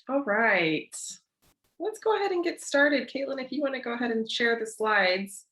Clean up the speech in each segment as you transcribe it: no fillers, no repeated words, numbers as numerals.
All right, let's go ahead and get started. Caitlin, if you want to go ahead and share the slides.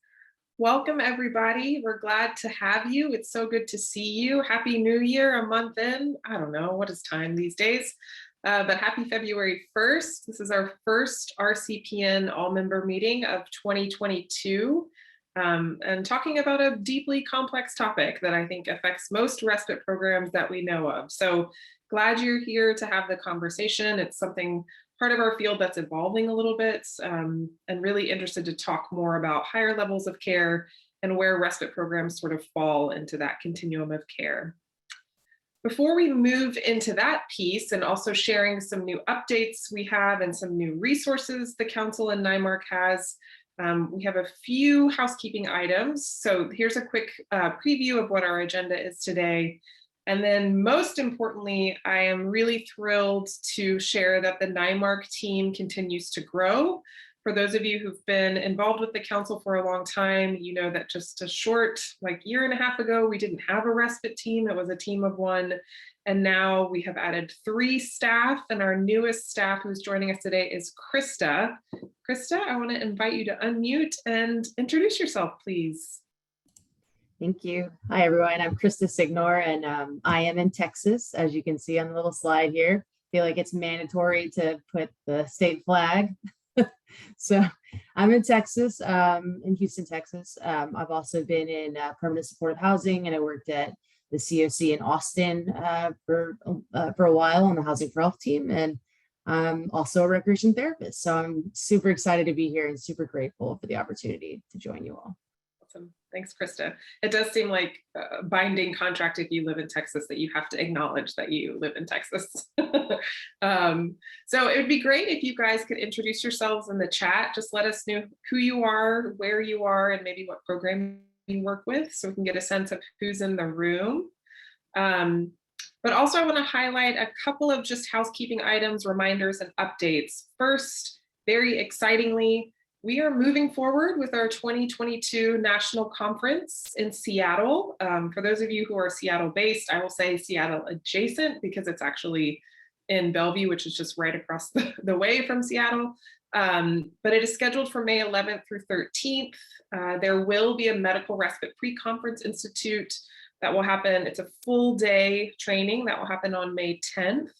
Welcome, everybody. We're glad to have you. It's so good to see you. Happy New Year, a month in. I don't know, what is time these days? But happy February 1st. This is our first RCPN all-member meeting of 2022. And talking about a deeply complex topic that I think affects most respite programs that we know of. So glad you're here to have the conversation. It's something part of our field that's evolving a little bit, and really interested to talk more about higher levels of care and where respite programs sort of fall into that continuum of care. Before we move into that piece and also sharing some new updates we have and some new resources the Council and NIMARC has, we have a few housekeeping items. So here's a quick preview of what our agenda is today. And then most importantly, I am really thrilled to share that the NIMARC team continues to grow. For those of you who've been involved with the council for a long time, you know that just a short, year and a half ago, we didn't have a respite team. It was a team of one. And now we have added 3 staff, and our newest staff who's joining us today is Krista. Krista, I want to invite you to unmute and introduce yourself, please. Thank you. Hi, everyone. I'm Krista Signor, and I am in Texas, as you can see on the little slide here. I feel like it's mandatory to put the state flag. So I'm in Texas, in Houston, Texas. I've also been in permanent supportive housing, and I worked at the COC in Austin for a while on the Housing for Health team, and I'm also a recreation therapist. So I'm super excited to be here and super grateful for the opportunity to join you all. Awesome. Thanks, Krista. It does seem like a binding contract if you live in Texas that you have to acknowledge that you live in Texas. So it would be great if you guys could introduce yourselves in the chat. Just let us know who you are, where you are, and maybe what program you work with so we can get a sense of who's in the room. But also I want to highlight a couple of just housekeeping items, reminders, and updates. First, very excitingly, we are moving forward with our 2022 National Conference in Seattle. For those of you who are Seattle-based, I will say Seattle adjacent because it's actually in Bellevue, which is just right across the way from Seattle. But it is scheduled for May 11th through 13th. There will be a Medical Respite Pre-Conference Institute that will happen. It's a full day training that will happen on May 10th.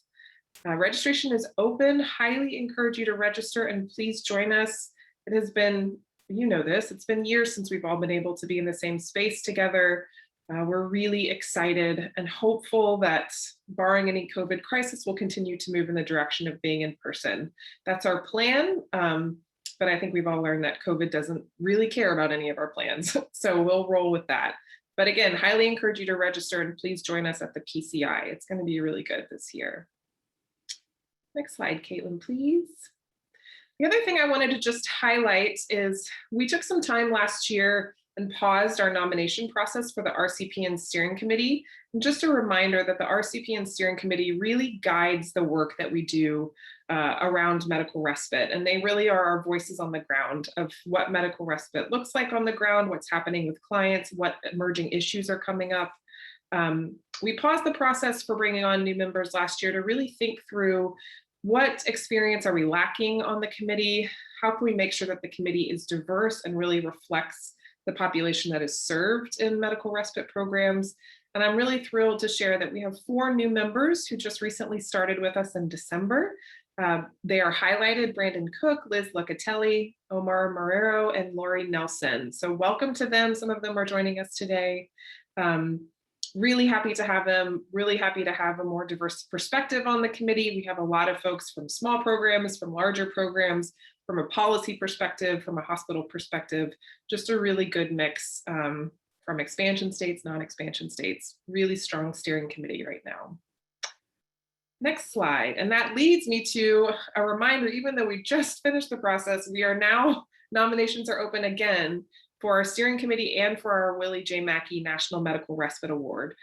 Registration is open. Highly encourage you to register and please join us. It has been, you know this, it's been years since we've all been able to be in the same space together. We're really excited and hopeful that barring any COVID crisis, we'll continue to move in the direction of being in person. That's our plan, but I think we've all learned that COVID doesn't really care about any of our plans, so we'll roll with that. But again, highly encourage you to register and please join us at the PCI. It's going to be really good this year. Next slide, Caitlin, please. The other thing I wanted to just highlight is we took some time last year and paused our nomination process for the RCPN Steering Committee. And just a reminder that the RCPN Steering Committee really guides the work that we do around medical respite. And they really are our voices on the ground of what medical respite looks like on the ground, what's happening with clients, what emerging issues are coming up. We paused the process for bringing on new members last year to really think through what experience are we lacking on the committee? How can we make sure that the committee is diverse and really reflects the population that is served in medical respite programs? And I'm really thrilled to share that we have 4 new members who just recently started with us in December. They are highlighted: Brandon Cook, Liz Locatelli, Omar Marrero, and Lori Nelson. So welcome to them. Some of them are joining us today. Really happy to have them, really happy to have a more diverse perspective on the committee. We have a lot of folks from small programs, from larger programs, from a policy perspective, from a hospital perspective, just a really good mix from expansion states, non-expansion states, really strong steering committee right now. Next slide, and that leads me to a reminder, even though we just finished the process, we are now, nominations are open again for our steering committee and for our Willie J. Mackey National Medical Respite Award.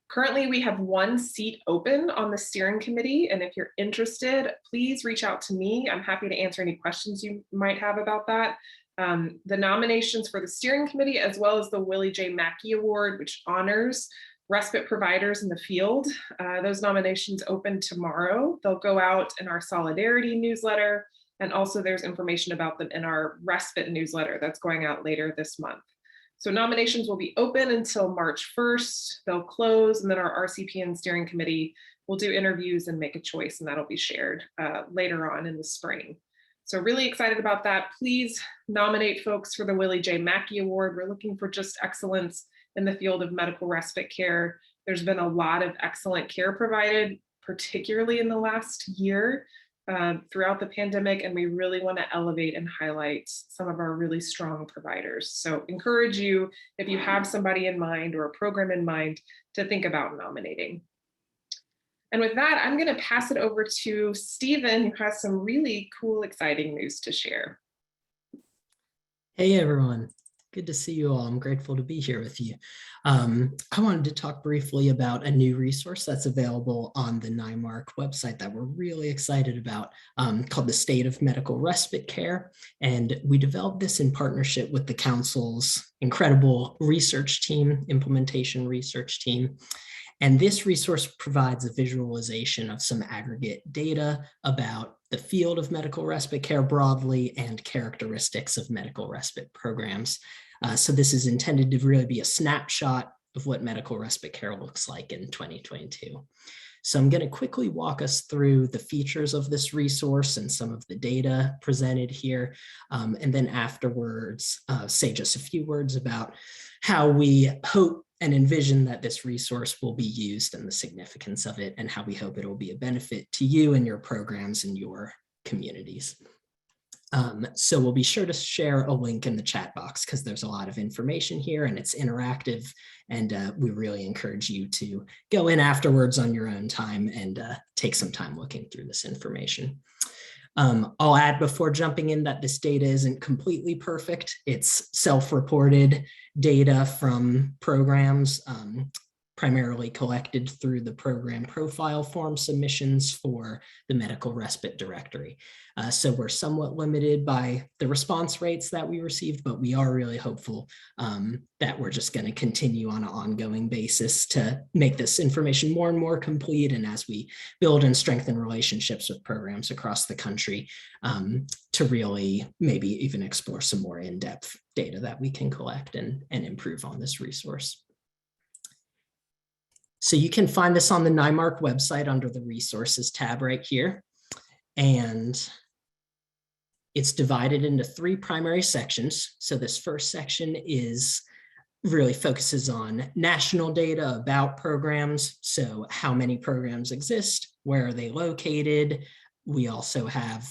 Currently, we have 1 seat open on the steering committee, and if you're interested, please reach out to me. I'm happy to answer any questions you might have about that. The nominations for the steering committee, as well as the Willie J. Mackey Award, which honors respite providers in the field. Those nominations open tomorrow. They'll go out in our Solidarity newsletter, and also there's information about them in our Respite newsletter that's going out later this month. So nominations will be open until March 1st. They'll close, and then our RCPN steering committee will do interviews and make a choice, and that'll be shared later on in the spring. So really excited about that. Please nominate folks for the Willie J. Mackey Award. We're looking for just excellence in the field of medical respite care. There's been a lot of excellent care provided, particularly in the last year throughout the pandemic, and we really want to elevate and highlight some of our really strong providers. So encourage you, if you have somebody in mind or a program in mind, to think about nominating. And with that, I'm going to pass it over to Stephen, who has some really cool, exciting news to share. Hey, everyone. Good to see you all. I'm grateful to be here with you. I wanted to talk briefly about a new resource that's available on the NIMARC website that we're really excited about, called the State of Medical Respite Care. And we developed this in partnership with the Council's incredible research team, implementation research team. And this resource provides a visualization of some aggregate data about the field of medical respite care broadly and characteristics of medical respite programs. So this is intended to really be a snapshot of what medical respite care looks like in 2022. So I'm going to quickly walk us through the features of this resource and some of the data presented here. And then afterwards, say just a few words about how we hope and envision that this resource will be used and the significance of it, and how we hope it will be a benefit to you and your programs and your communities. So we'll be sure to share a link in the chat box because there's a lot of information here and it's interactive, and we really encourage you to go in afterwards on your own time and take some time looking through this information. I'll add before jumping in that this data isn't completely perfect. It's self-reported data from programs, primarily collected through the program profile form submissions for the medical respite directory. So we're somewhat limited by the response rates that we received, but we are really hopeful that we're just going to continue on an ongoing basis to make this information more and more complete. And as we build and strengthen relationships with programs across the country, to really maybe even explore some more in-depth data that we can collect and improve on this resource. So you can find this on the NIMARC website under the resources tab right here. And it's divided into 3 primary sections. So this first section really focuses on national data about programs. So how many programs exist, where are they located? We also have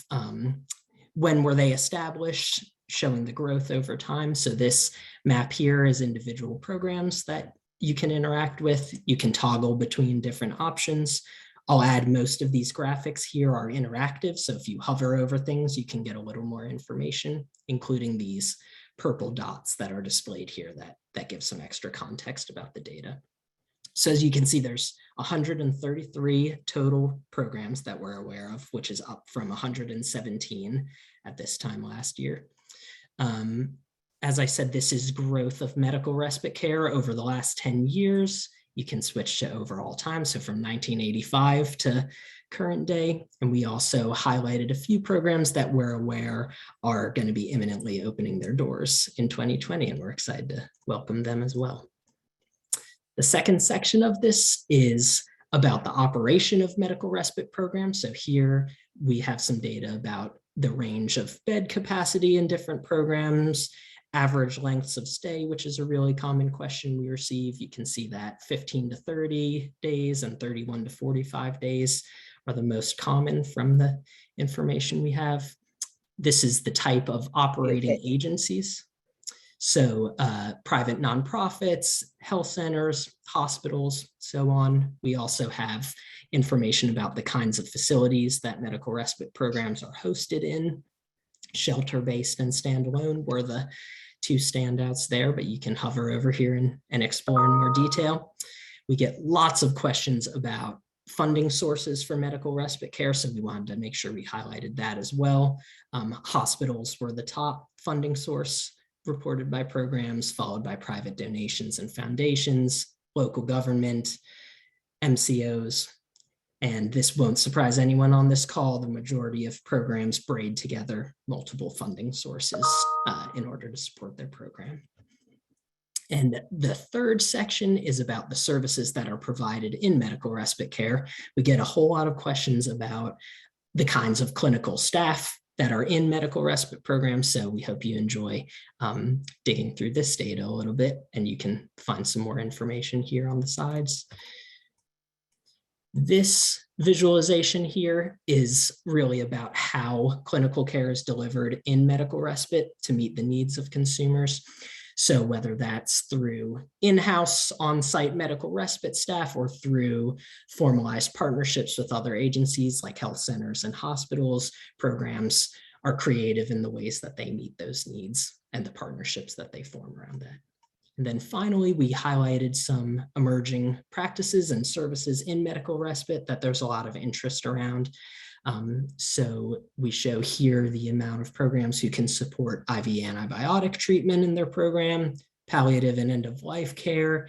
when were they established, showing the growth over time. So this map here is individual programs that you can interact with. You can toggle between different options. I'll add most of these graphics here are interactive. So if you hover over things, you can get a little more information, including these purple dots that are displayed here that give some extra context about the data. So as you can see, there's 133 total programs that we're aware of, which is up from 117 at this time last year. As I said, this is growth of medical respite care over the last 10 years. You can switch to overall time, so from 1985 to current day. And we also highlighted a few programs that we're aware are going to be imminently opening their doors in 2020, and we're excited to welcome them as well. The second section of this is about the operation of medical respite programs. So here we have some data about the range of bed capacity in different programs, average lengths of stay, which is a really common question we receive. You can see that 15 to 30 days and 31 to 45 days are the most common from the information we have. This is the type of operating agencies. So private nonprofits, health centers, hospitals, so on. We also have information about the kinds of facilities that medical respite programs are hosted in. Shelter-based and standalone were the 2 standouts there, but you can hover over here and explore in more detail. We get lots of questions about funding sources for medical respite care, so we wanted to make sure we highlighted that as well. Hospitals were the top funding source reported by programs, followed by private donations and foundations. local government, MCOs, and this won't surprise anyone on this call. The majority of programs braid together multiple funding sources in order to support their program. And the third section is about the services that are provided in medical respite care. We get a whole lot of questions about the kinds of clinical staff that are in medical respite programs. So we hope you enjoy digging through this data a little bit, and you can find some more information here on the sides. This visualization here is really about how clinical care is delivered in medical respite to meet the needs of consumers. So whether that's through in-house on-site medical respite staff or through formalized partnerships with other agencies like health centers and hospitals, programs are creative in the ways that they meet those needs and the partnerships that they form around that. And then finally, we highlighted some emerging practices and services in medical respite that there's a lot of interest around. So we show here the amount of programs who can support IV antibiotic treatment in their program, palliative and end-of-life care,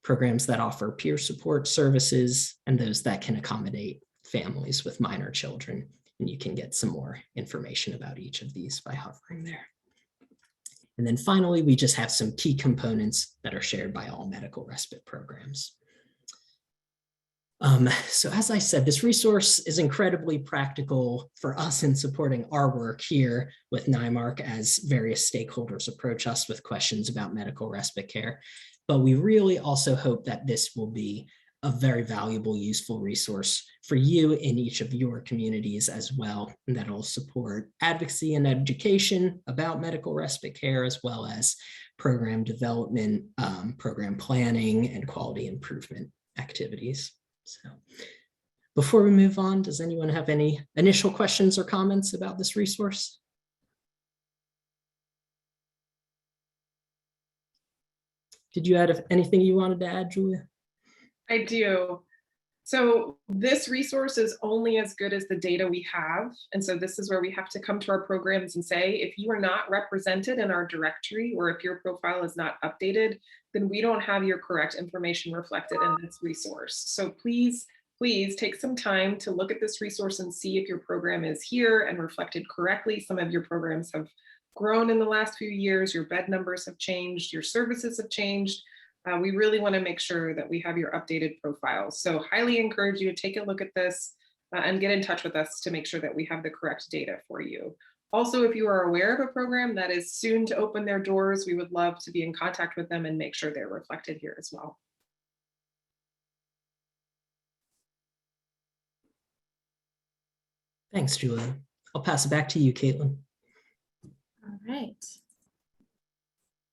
programs that offer peer support services, and those that can accommodate families with minor children. And you can get some more information about each of these by hovering there. And then finally, we just have some key components that are shared by all medical respite programs. So as I said, this resource is incredibly practical for us in supporting our work here with NIMARC as various stakeholders approach us with questions about medical respite care. But we really also hope that this will be a very valuable, useful resource for you in each of your communities as well, and that will support advocacy and education about medical respite care, as well as program development, program planning, and quality improvement activities. So before we move on, does anyone have any initial questions or comments about this resource? Did you add anything you wanted to add, Julia? I do. So this resource is only as good as the data we have. And so this is where we have to come to our programs and say, if you are not represented in our directory, or if your profile is not updated, then we don't have your correct information reflected in this resource. So please, please take some time to look at this resource and see if your program is here and reflected correctly. Some of your programs have grown in the last few years, your bed numbers have changed, your services have changed. We really want to make sure that we have your updated profiles. So highly encourage you to take a look at this and get in touch with us to make sure that we have the correct data for you. Also, if you are aware of a program that is soon to open their doors, we would love to be in contact with them and make sure they're reflected here as well. Thanks, Julia. I'll pass it back to you, Caitlin. All right.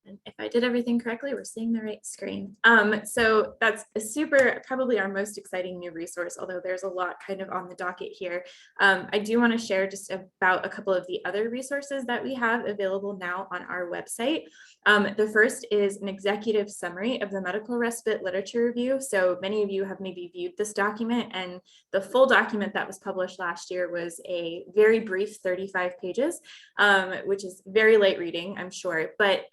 And if I did everything correctly, we're seeing the right screen. So that's a probably our most exciting new resource, although there's a lot kind of on the docket here. I do want to share just about a couple of the other resources that we have available now on our website. The first is an executive summary of the medical respite literature review. So many of you have maybe viewed this document, and the full document that was published last year was a very brief 35 pages, which is very light reading, I'm sure. But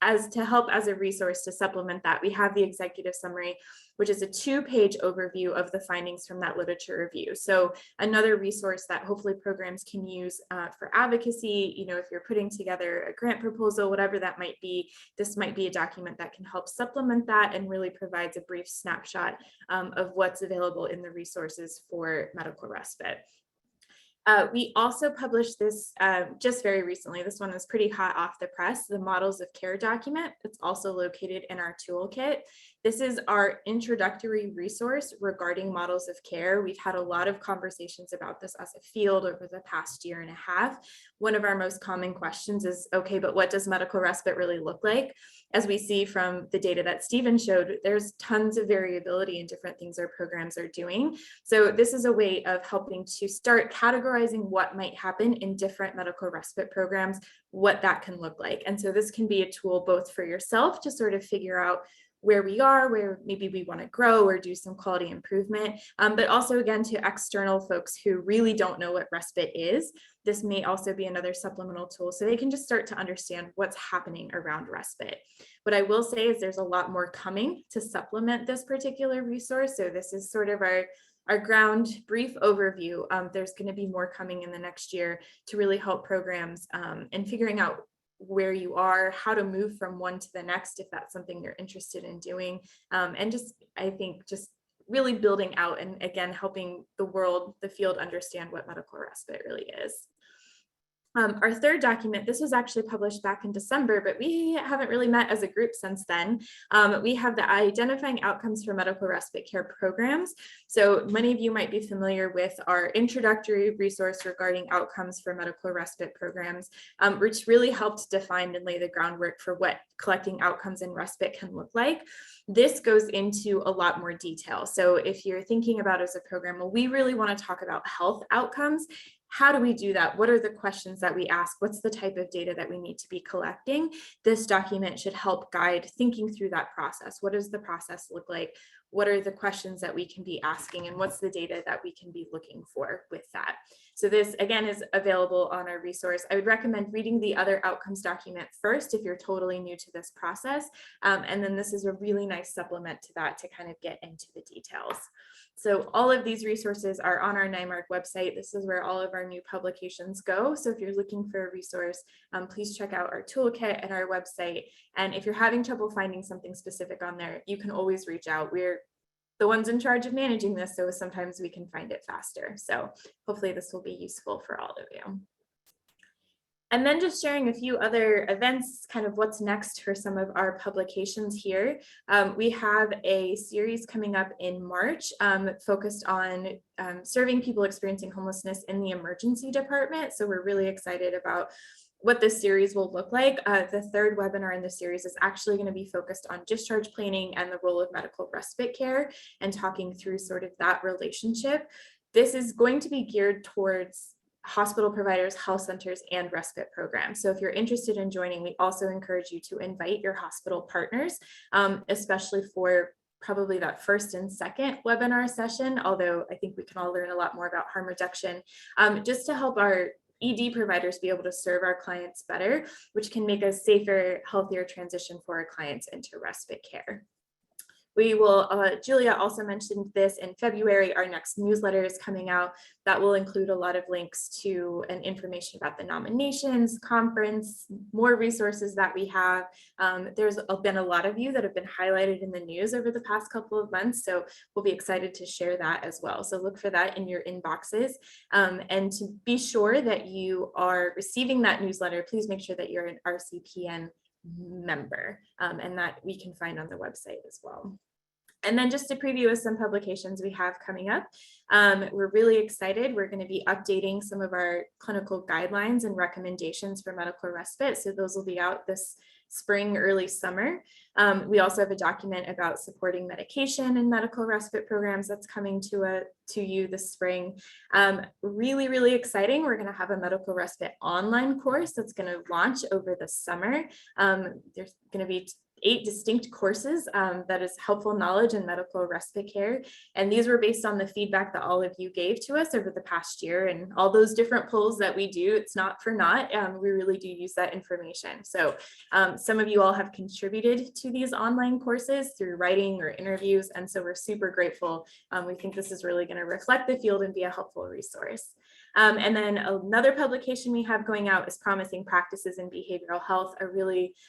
as to help as a resource to supplement that, we have the executive summary, which is a 2-page overview of the findings from that literature review. So another resource that hopefully programs can use for advocacy, you know, if you're putting together a grant proposal, whatever that might be, this might be a document that can help supplement that and really provides a brief snapshot of what's available in the resources for medical respite. We also published this just very recently. This one is pretty hot off the press, the Models of Care document. It's also located in our toolkit. This is our introductory resource regarding models of care. We've had a lot of conversations about this as a field over the past year and a half. One of our most common questions is, okay, but what does medical respite really look like? As we see from the data that Stephen showed, there's tons of variability in different things our programs are doing. So this is a way of helping to start categorizing what might happen in different medical respite programs, what that can look like. And so this can be a tool both for yourself to sort of figure out where we are, where maybe we want to grow or do some quality improvement, but also again to external folks who really don't know what respite is. This may also be another supplemental tool so they can just start to understand what's happening around respite. What I will say is there's a lot more coming to supplement this particular resource. So this is sort of our ground brief overview. There's going to be more coming in the next year to really help programs in figuring out where you are, how to move from one to the next, if that's something you're interested in doing. And just, I think, just really building out and again, helping the world, the field understand what medical respite really is. Our third document, this was actually published back in December, but we haven't really met as a group since then. We have the Identifying Outcomes for Medical Respite Care Programs. So many of you might be familiar with our introductory resource regarding outcomes for medical respite programs, which really helped define and lay the groundwork for what collecting outcomes in respite can look like. This goes into a lot more detail. So if you're thinking about as a program, well, we really want to talk about health outcomes. How do we do that? What are the questions that we ask? What's the type of data that we need to be collecting? This document should help guide thinking through that process. What does the process look like? What are the questions that we can be asking? And what's the data that we can be looking for with that? So this, again, is available on our resource. I would recommend reading the other outcomes document first if you're totally new to this process. And then this is a really nice supplement to that to kind of get into the details. So all of these resources are on our NIMARC website. This is where all of our new publications go. So if you're looking for a resource, please check out our toolkit and our website. And if you're having trouble finding something specific on there, you can always reach out. We're the ones in charge of managing this, so sometimes we can find it faster. So hopefully this will be useful for all of you. And then just sharing a few other events, kind of what's next for some of our publications here. We have a series coming up in March focused on serving people experiencing homelessness in the emergency department. So we're really excited about what this series will look like. The third webinar in the series is actually going to be focused on discharge planning and the role of medical respite care and talking through sort of that relationship. This is going to be geared towards hospital providers, health centers, and respite programs. So if you're interested in joining, we also encourage you to invite your hospital partners, especially for probably that first and second webinar session, although I think we can all learn a lot more about harm reduction, just to help our ED providers be able to serve our clients better, which can make a safer, healthier transition for our clients into respite care. We will, Julia also mentioned this in February, our next newsletter is coming out that will include a lot of links to and information about the nominations, conference, more resources that we have. There's been a lot of you that have been highlighted in the news over the past couple of months, so we'll be excited to share that as well. So look for that in your inboxes. And to be sure that you are receiving that newsletter, please make sure that you're an RCPN member, and that we can find on the website as well. And then just to preview with some publications we have coming up, we're really excited. We're going to be updating some of our clinical guidelines and recommendations for medical respite. So those will be out this spring, early summer. We also have a document about supporting medication and medical respite programs that's coming to you this spring. Really, really exciting. We're going to have a medical respite online course that's going to launch over the summer. There's going to be 8 distinct courses that is helpful knowledge in medical respite care. And these were based on the feedback that all of you gave to us over the past year and all those different polls that we do. It's not for naught. We really do use that information. So some of you all have contributed to these online courses through writing or interviews. And so we're super grateful. We think this is really going to reflect the field and be a helpful resource. And then another publication we have going out is Promising Practices in Behavioral Health,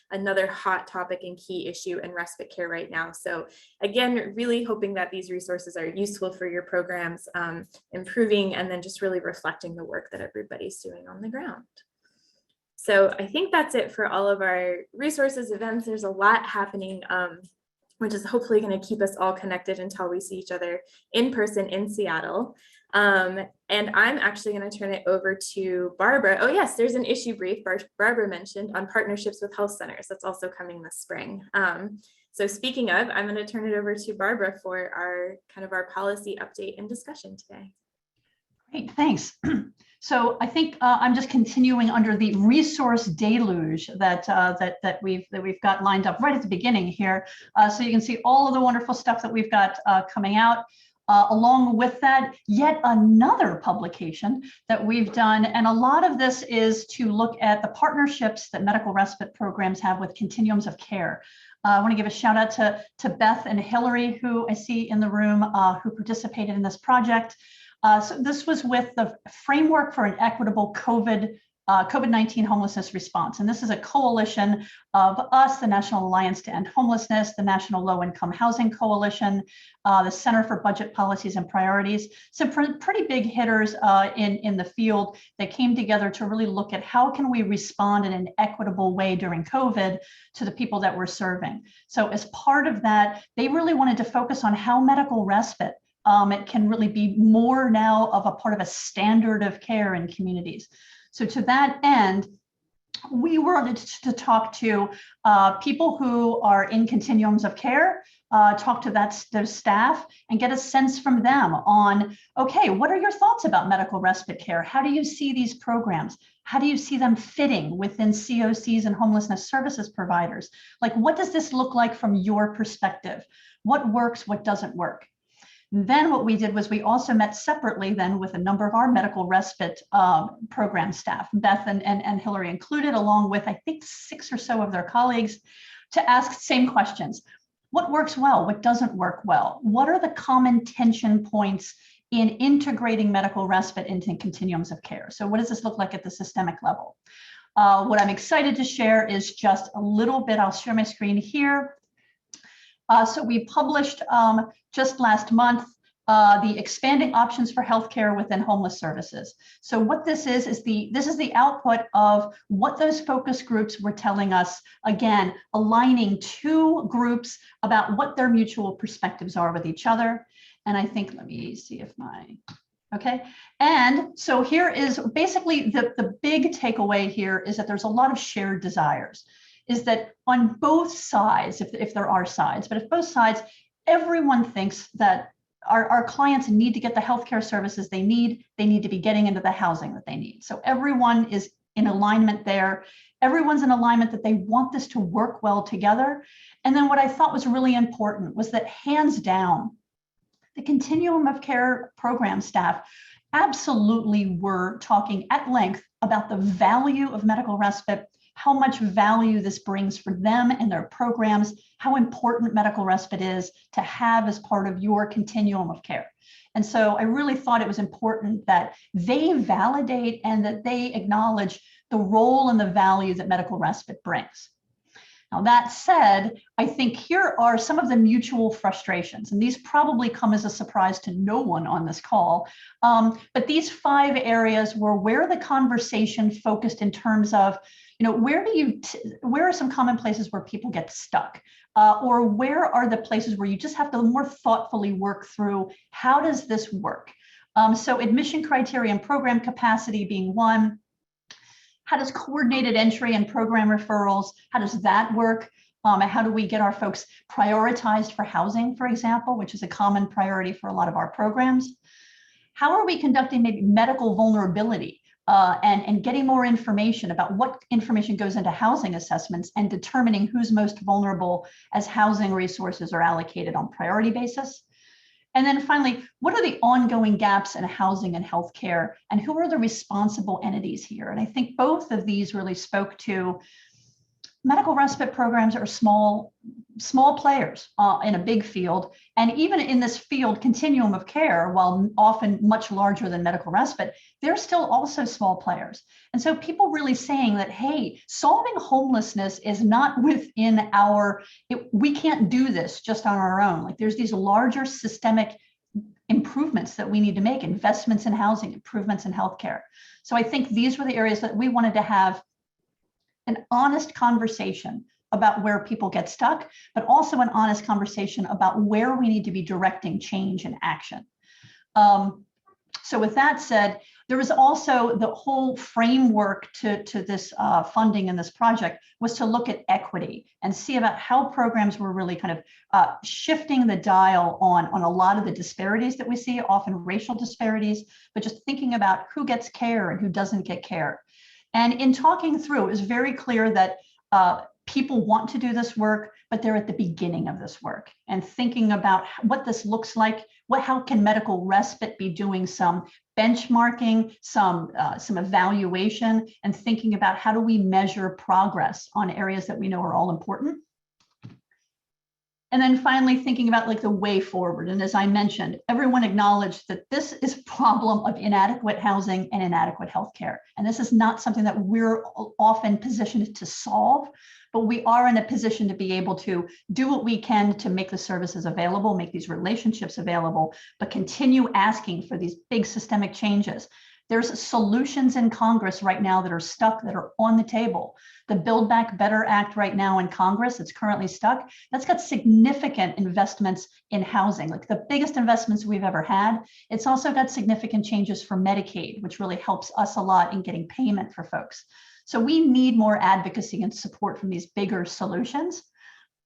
another hot topic and key issue in respite care right now. So again, really hoping that these resources are useful for your programs, improving and then just really reflecting the work that everybody's doing on the ground. So I think that's it for all of our resources, events. There's a lot happening, which is hopefully going to keep us all connected until we see each other in person in Seattle. And I'm actually going to turn it over to Barbara. Oh yes, there's an issue brief Barbara mentioned on partnerships with health centers. That's also coming this spring. So speaking of, I'm going to turn it over to Barbara for our policy update and discussion today. Great, thanks. So I think I'm just continuing under the resource deluge that we've got lined up right at the beginning here. So you can see all of the wonderful stuff that we've got coming out. Along with that, yet another publication that we've done. And a lot of this is to look at the partnerships that medical respite programs have with continuums of care. I want to give a shout out to Beth and Hillary, who I see in the room, who participated in this project. So this was with the Framework for an Equitable COVID-19 Homelessness Response. And this is a coalition of us, the National Alliance to End Homelessness, the National Low Income Housing Coalition, the Center for Budget Policies and Priorities, some pretty big hitters in the field that came together to really look at how can we respond in an equitable way during COVID to the people that we're serving. So as part of that, they really wanted to focus on how medical respite it can really be more now of a part of a standard of care in communities. So to that end, we wanted to talk to people who are in continuums of care, talk to those staff and get a sense from them on, okay, what are your thoughts about medical respite care? How do you see these programs? How do you see them fitting within COCs and homelessness services providers? Like, what does this look like from your perspective? What works, what doesn't work? Then what we did was we also met separately then with a number of our medical respite program staff, Beth and Hillary included, along with I think 6 or so of their colleagues, to ask same questions. What works well? What doesn't work well? What are the common tension points in integrating medical respite into continuums of care? So what does this look like at the systemic level? What I'm excited to share is just a little bit. I'll share my screen here. So we published just last month the expanding options for healthcare within homeless services. So what this is the output of what those focus groups were telling us, again, aligning 2 groups about what their mutual perspectives are with each other. And I think, let me see if okay. And so here is basically the big takeaway here is that there's a lot of shared desires. Is that on both sides, if there are sides, but if both sides, everyone thinks that our clients need to get the healthcare services they need to be getting into the housing that they need. So everyone is in alignment there. Everyone's in alignment that they want this to work well together. And then what I thought was really important was that hands down, the continuum of care program staff absolutely were talking at length about the value of medical respite, how much value this brings for them and their programs, how important medical respite is to have as part of your continuum of care. And so I really thought it was important that they validate and that they acknowledge the role and the value that medical respite brings. Now, that said, I think here are some of the mutual frustrations, and these probably come as a surprise to no one on this call. But these 5 areas were where the conversation focused in terms of, where are some common places where people get stuck? Or where are the places where you just have to more thoughtfully work through, how does this work? So admission criteria and program capacity being one. How does coordinated entry and program referrals, how does that work? How do we get our folks prioritized for housing, for example, which is a common priority for a lot of our programs? How are we conducting maybe medical vulnerability and getting more information about what information goes into housing assessments and determining who's most vulnerable as housing resources are allocated on priority basis? And then finally, what are the ongoing gaps in housing and healthcare, and who are the responsible entities here? And I think both of these really spoke to medical respite programs are small players in a big field. And even in this field continuum of care, while often much larger than medical respite, they're still also small players. And so people really saying that, hey, solving homelessness is not within we can't do this just on our own. Like, there's these larger systemic improvements that we need to make, investments in housing, improvements in healthcare. So I think these were the areas that we wanted to have an honest conversation about where people get stuck, but also an honest conversation about where we need to be directing change and action. So with that said, there was also the whole framework to this funding in this project was to look at equity and see about how programs were really kind of shifting the dial on a lot of the disparities that we see, often racial disparities, but just thinking about who gets care and who doesn't get care. And in talking through, it was very clear that people want to do this work, but they're at the beginning of this work and thinking about what this looks like. How can medical respite be doing some benchmarking, some evaluation, and thinking about how do we measure progress on areas that we know are all important. And then finally, thinking about like the way forward. And as I mentioned, everyone acknowledged that this is a problem of inadequate housing and inadequate healthcare. And this is not something that we're often positioned to solve, but we are in a position to be able to do what we can to make the services available, make these relationships available, but continue asking for these big systemic changes. There's solutions in Congress right now that are stuck, that are on the table. The Build Back Better Act right now in Congress, it's currently stuck. That's got significant investments in housing, like the biggest investments we've ever had. It's also got significant changes for Medicaid, which really helps us a lot in getting payment for folks. So we need more advocacy and support from these bigger solutions.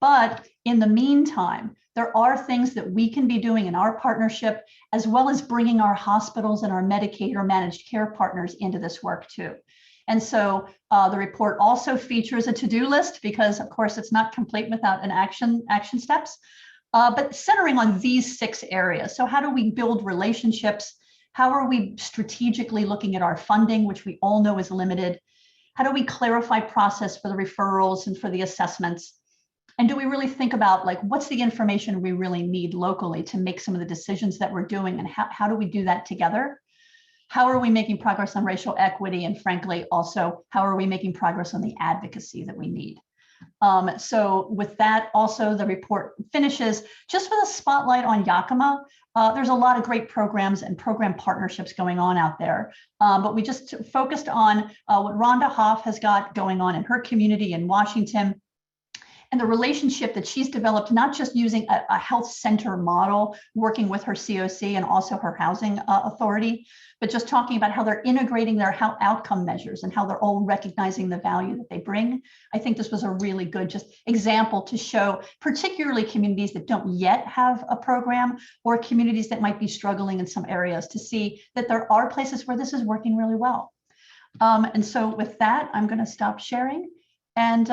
But in the meantime, there are things that we can be doing in our partnership, as well as bringing our hospitals and our Medicaid or managed care partners into this work too. And so the report also features a to-do list because, of course, it's not complete without an action steps, but centering on these 6 areas. So how do we build relationships? How are we strategically looking at our funding, which we all know is limited? How do we clarify process for the referrals and for the assessments? And do we really think about like, what's the information we really need locally to make some of the decisions that we're doing, and how do we do that together? How are we making progress on racial equity? And frankly, also, how are we making progress on the advocacy that we need? So with that, also the report finishes just with a spotlight on Yakima. There's a lot of great programs and program partnerships going on out there, but we just focused on what Rhonda Hoff has got going on in her community in Washington, and the relationship that she's developed, not just using a health center model, working with her COC and also her housing authority, but just talking about how they're integrating their outcome measures and how they're all recognizing the value that they bring. I think this was a really good just example to show, particularly communities that don't yet have a program or communities that might be struggling in some areas, to see that there are places where this is working really well. And so with that, I'm going to stop sharing and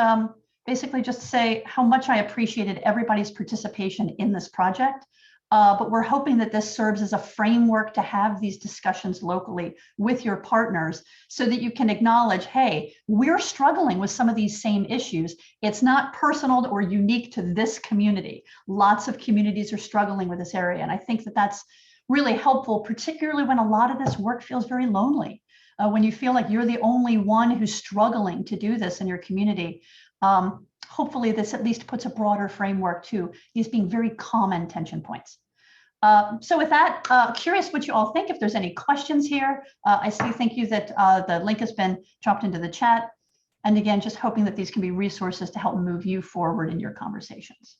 basically just say how much I appreciated everybody's participation in this project. But we're hoping that this serves as a framework to have these discussions locally with your partners so that you can acknowledge, hey, we're struggling with some of these same issues. It's not personal or unique to this community. Lots of communities are struggling with this area. And I think that that's really helpful, particularly when a lot of this work feels very lonely. When you feel like you're the only one who's struggling to do this in your community. Hopefully this at least puts a broader framework to these being very common tension points. So with that, curious what you all think, if there's any questions here. I see, thank you that the link has been dropped into the chat. And again, just hoping that these can be resources to help move you forward in your conversations.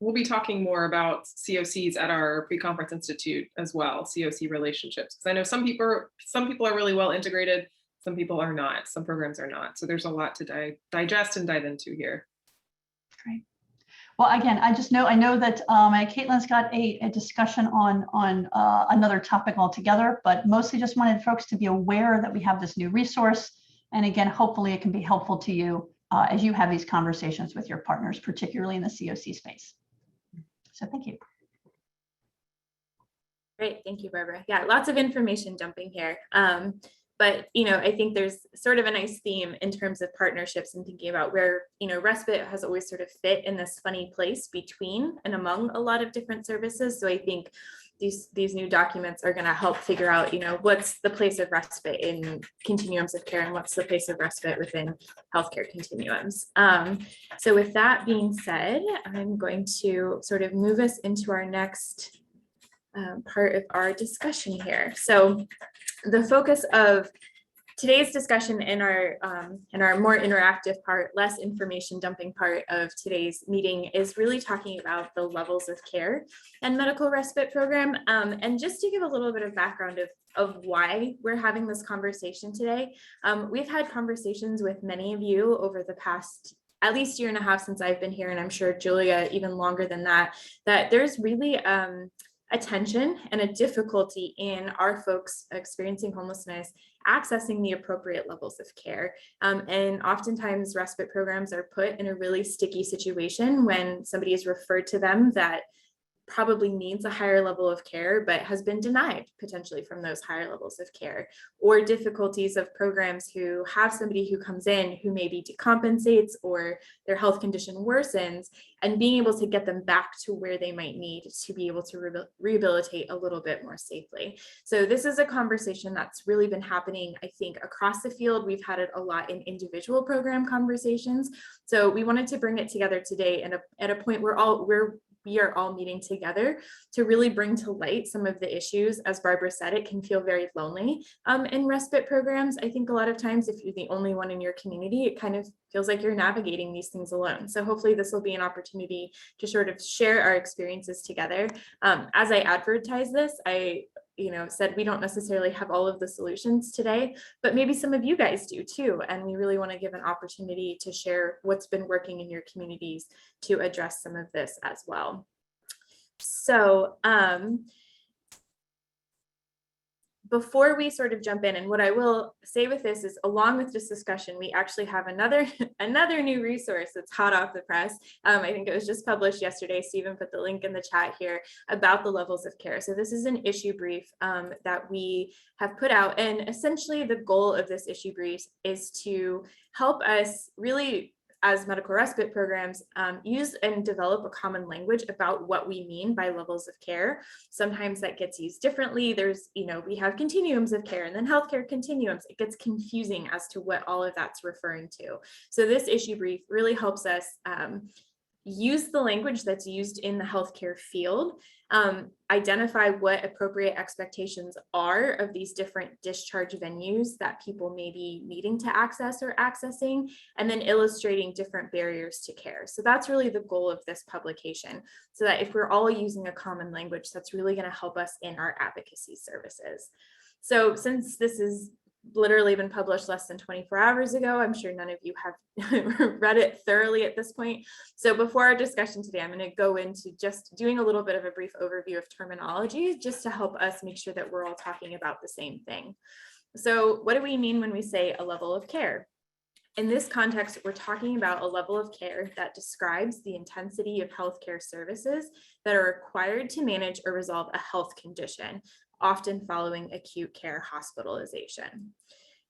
We'll be talking more about COCs at our Pre-Conference Institute as well, COC relationships. Because I know some people are really well integrated, some people are not, some programs are not. So there's a lot to digest and dive into here. Great. Well, again, I know that Caitlin's got a discussion on another topic altogether, but mostly just wanted folks to be aware that we have this new resource. And again, hopefully it can be helpful to you as you have these conversations with your partners, particularly in the COC space. So thank you. Great, thank you, Barbara. Yeah, lots of information dumping here. But, I think there's sort of a nice theme in terms of partnerships and thinking about where, respite has always sort of fit in this funny place between and among a lot of different services. So I think these new documents are going to help figure out, what's the place of respite in continuums of care and what's the place of respite within healthcare continuums. So with that being said, I'm going to sort of move us into our next part of our discussion here. So the focus of today's discussion in our more interactive part, less information dumping part of today's meeting is really talking about the levels of care and medical respite program. And just to give a little bit of background of why we're having this conversation today, we've had conversations with many of you over the past at least year and a half since I've been here, and I'm sure Julia even longer than that, that there's really a tension and a difficulty in our folks experiencing homelessness accessing the appropriate levels of care. And oftentimes respite programs are put in a really sticky situation when somebody is referred to them that probably needs a higher level of care, but has been denied potentially from those higher levels of care, or difficulties of programs who have somebody who comes in who maybe decompensates or their health condition worsens, and being able to get them back to where they might need to be able to rehabilitate a little bit more safely. So this is a conversation that's really been happening, I think, across the field. We've had it a lot in individual program conversations. So we wanted to bring it together today and at a point where we are all meeting together to really bring to light some of the issues. As Barbara said, it can feel very lonely in respite programs. I think a lot of times if you're the only one in your community, it kind of feels like you're navigating these things alone. So hopefully this will be an opportunity to sort of share our experiences together. As I advertise this, I said we don't necessarily have all of the solutions today, but maybe some of you guys do too. And we really want to give an opportunity to share what's been working in your communities to address some of this as well. So before we sort of jump in, and what I will say with this is, along with this discussion, we actually have another new resource that's hot off the press. I think it was just published yesterday. Stephen put the link in the chat here about the levels of care. So this is an issue brief that we have put out, and essentially the goal of this issue brief is to help us really, as medical respite programs, use and develop a common language about what we mean by levels of care. Sometimes that gets used differently. There's, we have continuums of care and then healthcare continuums. It gets confusing as to what all of that's referring to. So this issue brief really helps us use the language that's used in the healthcare field, identify what appropriate expectations are of these different discharge venues that people may be needing to access or accessing, and then illustrating different barriers to care. So that's really the goal of this publication, so that if we're all using a common language, that's really going to help us in our advocacy services. So since this is literally been published less than 24 hours ago, I'm sure none of you have read it thoroughly at this point. So before our discussion today, I'm going to go into just doing a little bit of a brief overview of terminology, just to help us make sure that we're all talking about the same thing. So what do we mean when we say a level of care? In this context, we're talking about a level of care that describes the intensity of healthcare services that are required to manage or resolve a health condition, often following acute care hospitalization.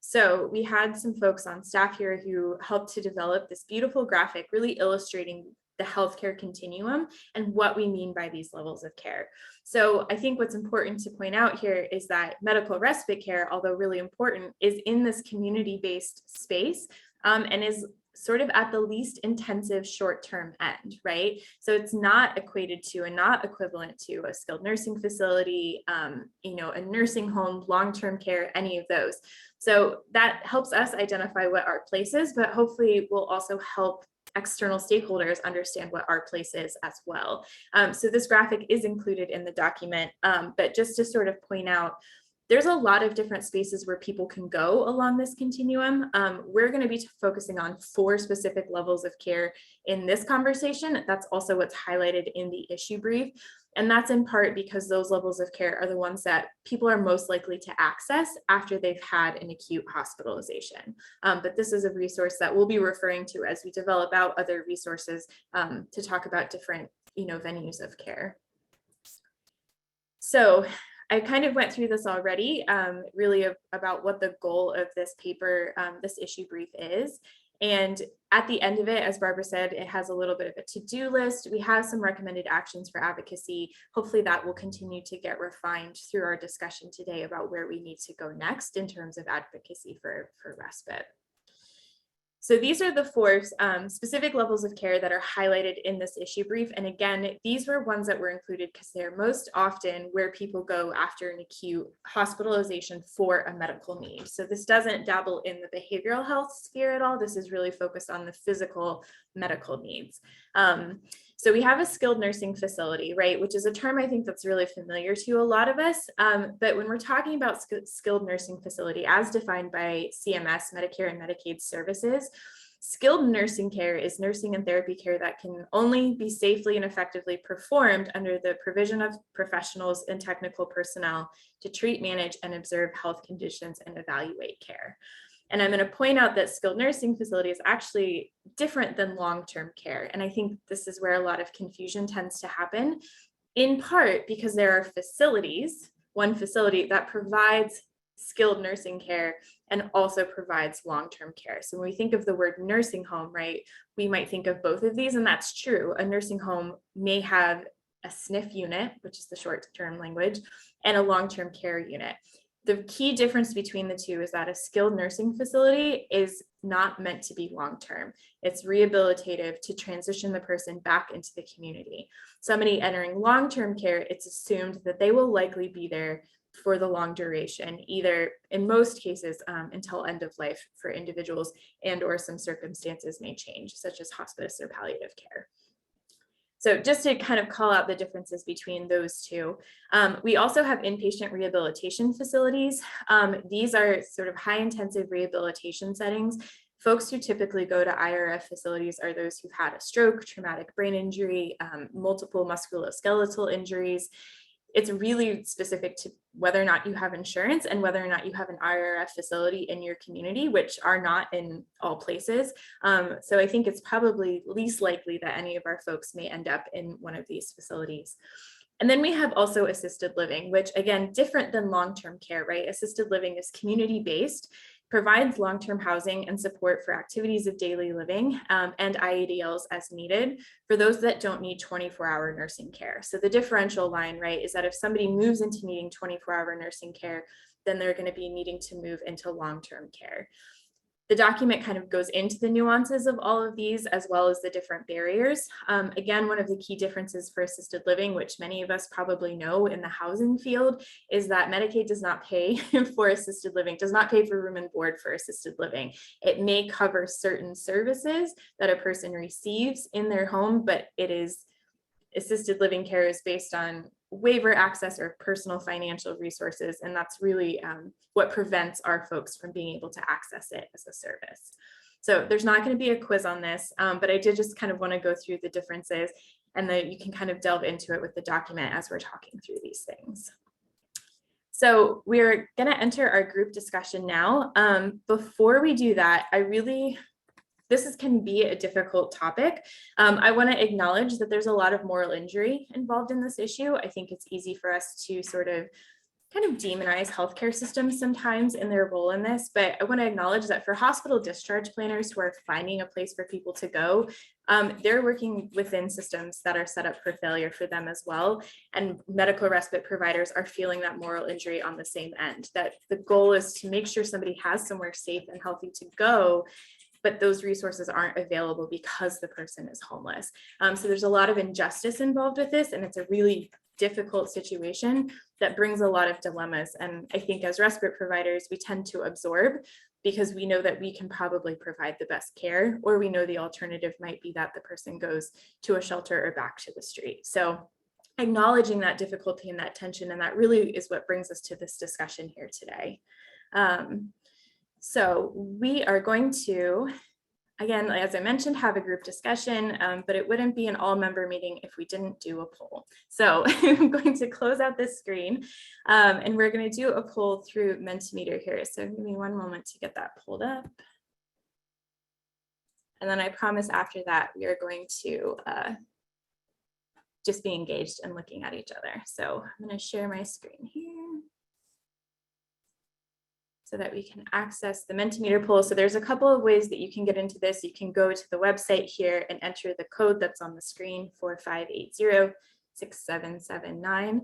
So we had some folks on staff here who helped to develop this beautiful graphic, really illustrating the healthcare continuum and what we mean by these levels of care. So I think what's important to point out here is that medical respite care, although really important, is in this community-based space and is sort of at the least intensive short-term end, right? So it's not equated to and not equivalent to a skilled nursing facility, a nursing home, long-term care, any of those. So that helps us identify what our place is, but hopefully will also help external stakeholders understand what our place is as well. So this graphic is included in the document, but just to sort of point out, there's a lot of different spaces where people can go along this continuum. We're going to be focusing on 4 specific levels of care in this conversation. That's also what's highlighted in the issue brief. And that's in part because those levels of care are the ones that people are most likely to access after they've had an acute hospitalization. But this is a resource that we'll be referring to as we develop out other resources to talk about different venues of care. So I kind of went through this already, really about what the goal of this paper, this issue brief is. And at the end of it, as Barbara said, it has a little bit of a to-do list. We have some recommended actions for advocacy. Hopefully that will continue to get refined through our discussion today about where we need to go next in terms of advocacy for respite. So these are the four specific levels of care that are highlighted in this issue brief. And again, these were ones that were included because they're most often where people go after an acute hospitalization for a medical need. So this doesn't dabble in the behavioral health sphere at all. This is really focused on the physical medical needs. So we have a skilled nursing facility, right, which is a term I think that's really familiar to a lot of us. But when we're talking about skilled nursing facility as defined by CMS, Medicare and Medicaid services, skilled nursing care is nursing and therapy care that can only be safely and effectively performed under the provision of professionals and technical personnel to treat, manage, and observe health conditions and evaluate care. And I'm going to point out that skilled nursing facility is actually different than long-term care. And I think this is where a lot of confusion tends to happen, in part because there are facilities, one facility that provides skilled nursing care and also provides long-term care. So when we think of the word nursing home, right, we might think of both of these, and that's true. A nursing home may have a SNF unit, which is the short-term language, and a long-term care unit. The key difference between the two is that a skilled nursing facility is not meant to be long-term. It's rehabilitative to transition the person back into the community. Somebody entering long-term care, it's assumed that they will likely be there for the long duration, either in most cases until end of life for individuals, and or some circumstances may change, such as hospice or palliative care. So just to kind of call out the differences between those two, we also have inpatient rehabilitation facilities. These are sort of high intensive rehabilitation settings. Folks who typically go to IRF facilities are those who've had a stroke, traumatic brain injury, multiple musculoskeletal injuries. It's really specific to whether or not you have insurance and whether or not you have an IRF facility in your community, which are not in all places. So I think it's probably least likely that any of our folks may end up in one of these facilities. And then we have also assisted living, which again, different than long-term care, right? Assisted living is community-based, provides long-term housing and support for activities of daily living and IADLs as needed for those that don't need 24-hour nursing care. So the differential line, right, is that if somebody moves into needing 24-hour nursing care, then they're going to be needing to move into long-term care. The document kind of goes into the nuances of all of these, as well as the different barriers. Again, one of the key differences for assisted living, which many of us probably know in the housing field, is that Medicaid does not pay for assisted living, does not pay for room and board for assisted living. It may cover certain services that a person receives in their home, but it is assisted living care is based on waiver access or personal financial resources. And that's really what prevents our folks from being able to access it as a service. So there's not going to be a quiz on this, but I did just kind of want to go through the differences, and then you can kind of delve into it with the document as we're talking through these things. So we're going to enter our group discussion now. Before we do that, this can be a difficult topic. I want to acknowledge that there's a lot of moral injury involved in this issue. I think it's easy for us to sort of kind of demonize healthcare systems sometimes in their role in this, but I want to acknowledge that for hospital discharge planners who are finding a place for people to go, they're working within systems that are set up for failure for them as well. And medical respite providers are feeling that moral injury on the same end, that the goal is to make sure somebody has somewhere safe and healthy to go, but those resources aren't available because the person is homeless. So there's a lot of injustice involved with this, and it's a really difficult situation that brings a lot of dilemmas. And I think as respite providers, we tend to absorb because we know that we can probably provide the best care, or we know the alternative might be that the person goes to a shelter or back to the street. So acknowledging that difficulty and that tension, and that really is what brings us to this discussion here today. So we are going to, again, as I mentioned, have a group discussion, but it wouldn't be an all-member meeting if we didn't do a poll. So I'm going to close out this screen, and we're going to do a poll through Mentimeter here. So give me one moment to get that pulled up. And then I promise after that, we are going to just be engaged and looking at each other. So I'm going to share my screen here so that we can access the Mentimeter poll. So there's a couple of ways that you can get into this. You can go to the website here and enter the code that's on the screen, 4580-6779.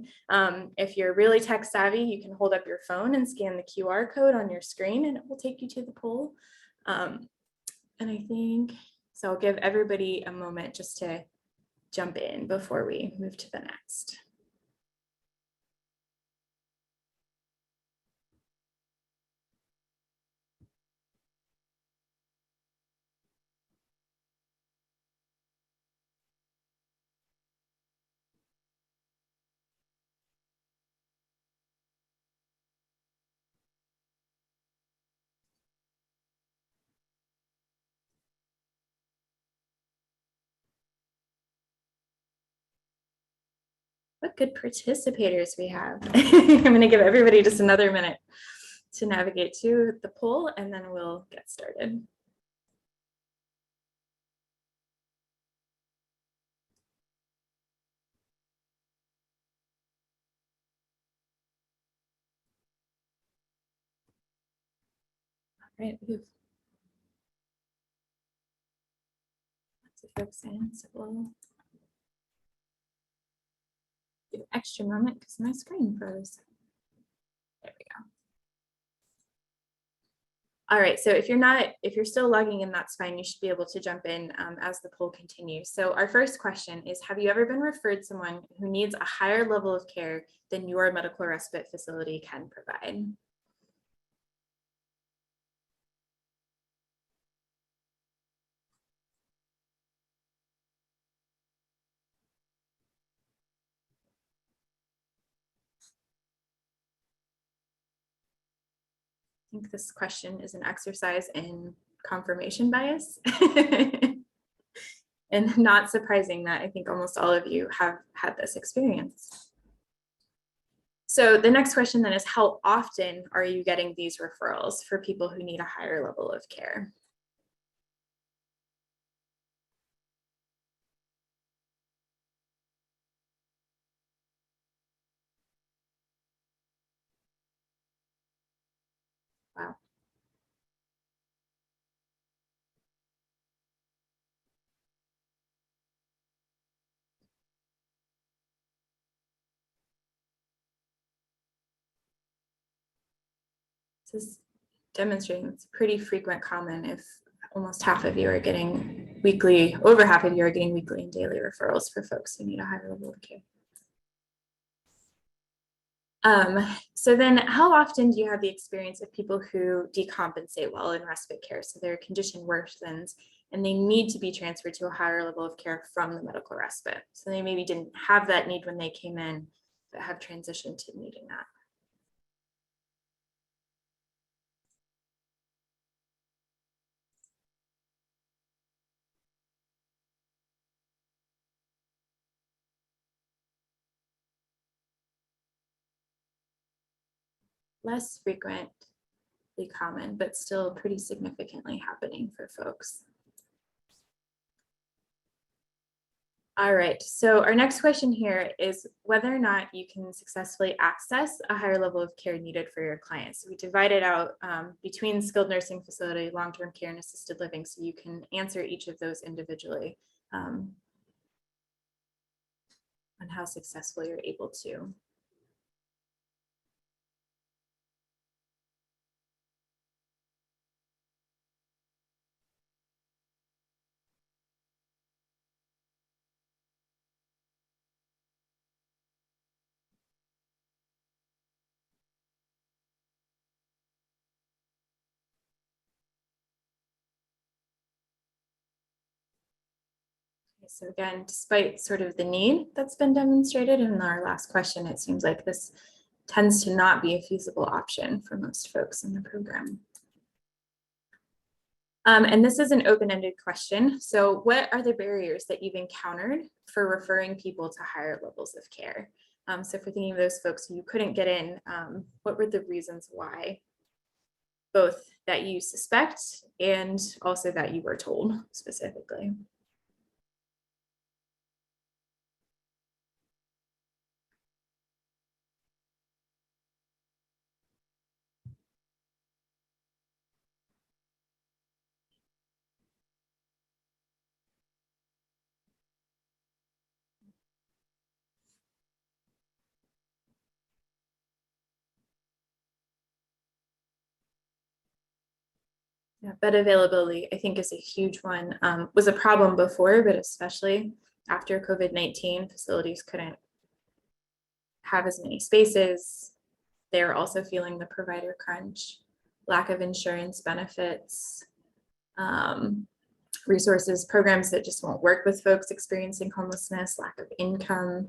If you're really tech savvy, you can hold up your phone and scan the QR code on your screen, and it will take you to the poll. And I think, so I'll give everybody a moment just to jump in before we move to the next. What good participators we have. I'm going to give everybody just another minute to navigate to the poll, and then we'll get started. All right, we have lots of folks in, so we'll give an extra moment because my screen froze. There we go. All right, so if you're still logging in, that's fine. You should be able to jump in as the poll continues. So our first question is, have you ever been referred someone who needs a higher level of care than your medical respite facility can provide? I think this question is an exercise in confirmation bias. And not surprising that I think almost all of you have had this experience. So the next question then is, how often are you getting these referrals for people who need a higher level of care? Wow. This is demonstrating it's a pretty frequent comment if almost half of you are getting weekly, over half of you are getting weekly and daily referrals for folks who need a higher level of care. So then how often do you have the experience of people who decompensate while in respite care? So their condition worsens and they need to be transferred to a higher level of care from the medical respite. So they maybe didn't have that need when they came in, but have transitioned to needing that. Less frequently common, but still pretty significantly happening for folks. All right, so our next question here is whether or not you can successfully access a higher level of care needed for your clients. So we divided out between skilled nursing facility, long-term care, and assisted living, so you can answer each of those individually on how successful you're able to. So again, despite sort of the need that's been demonstrated in our last question, it seems like this tends to not be a feasible option for most folks in the program. And this is an open-ended question. So what are the barriers that you've encountered for referring people to higher levels of care? So if we're thinking of those folks who you couldn't get in, what were the reasons why? Both that you suspect and also that you were told specifically. Yeah, bed availability, I think, is a huge one. Was a problem before, but especially after COVID-19, facilities couldn't have as many spaces. They're also feeling the provider crunch, lack of insurance benefits, resources, programs that just won't work with folks experiencing homelessness, lack of income,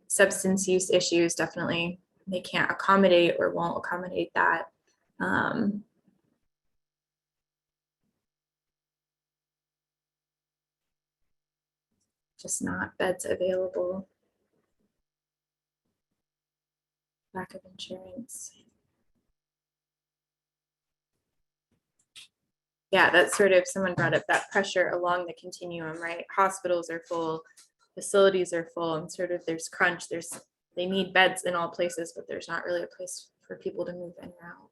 substance use issues, definitely they can't accommodate or won't accommodate that. Just not beds available. Lack of insurance. Yeah, that's sort of, someone brought up that pressure along the continuum, right? Hospitals are full, facilities are full, and sort of there's crunch, they need beds in all places, but there's not really a place for people to move in or out.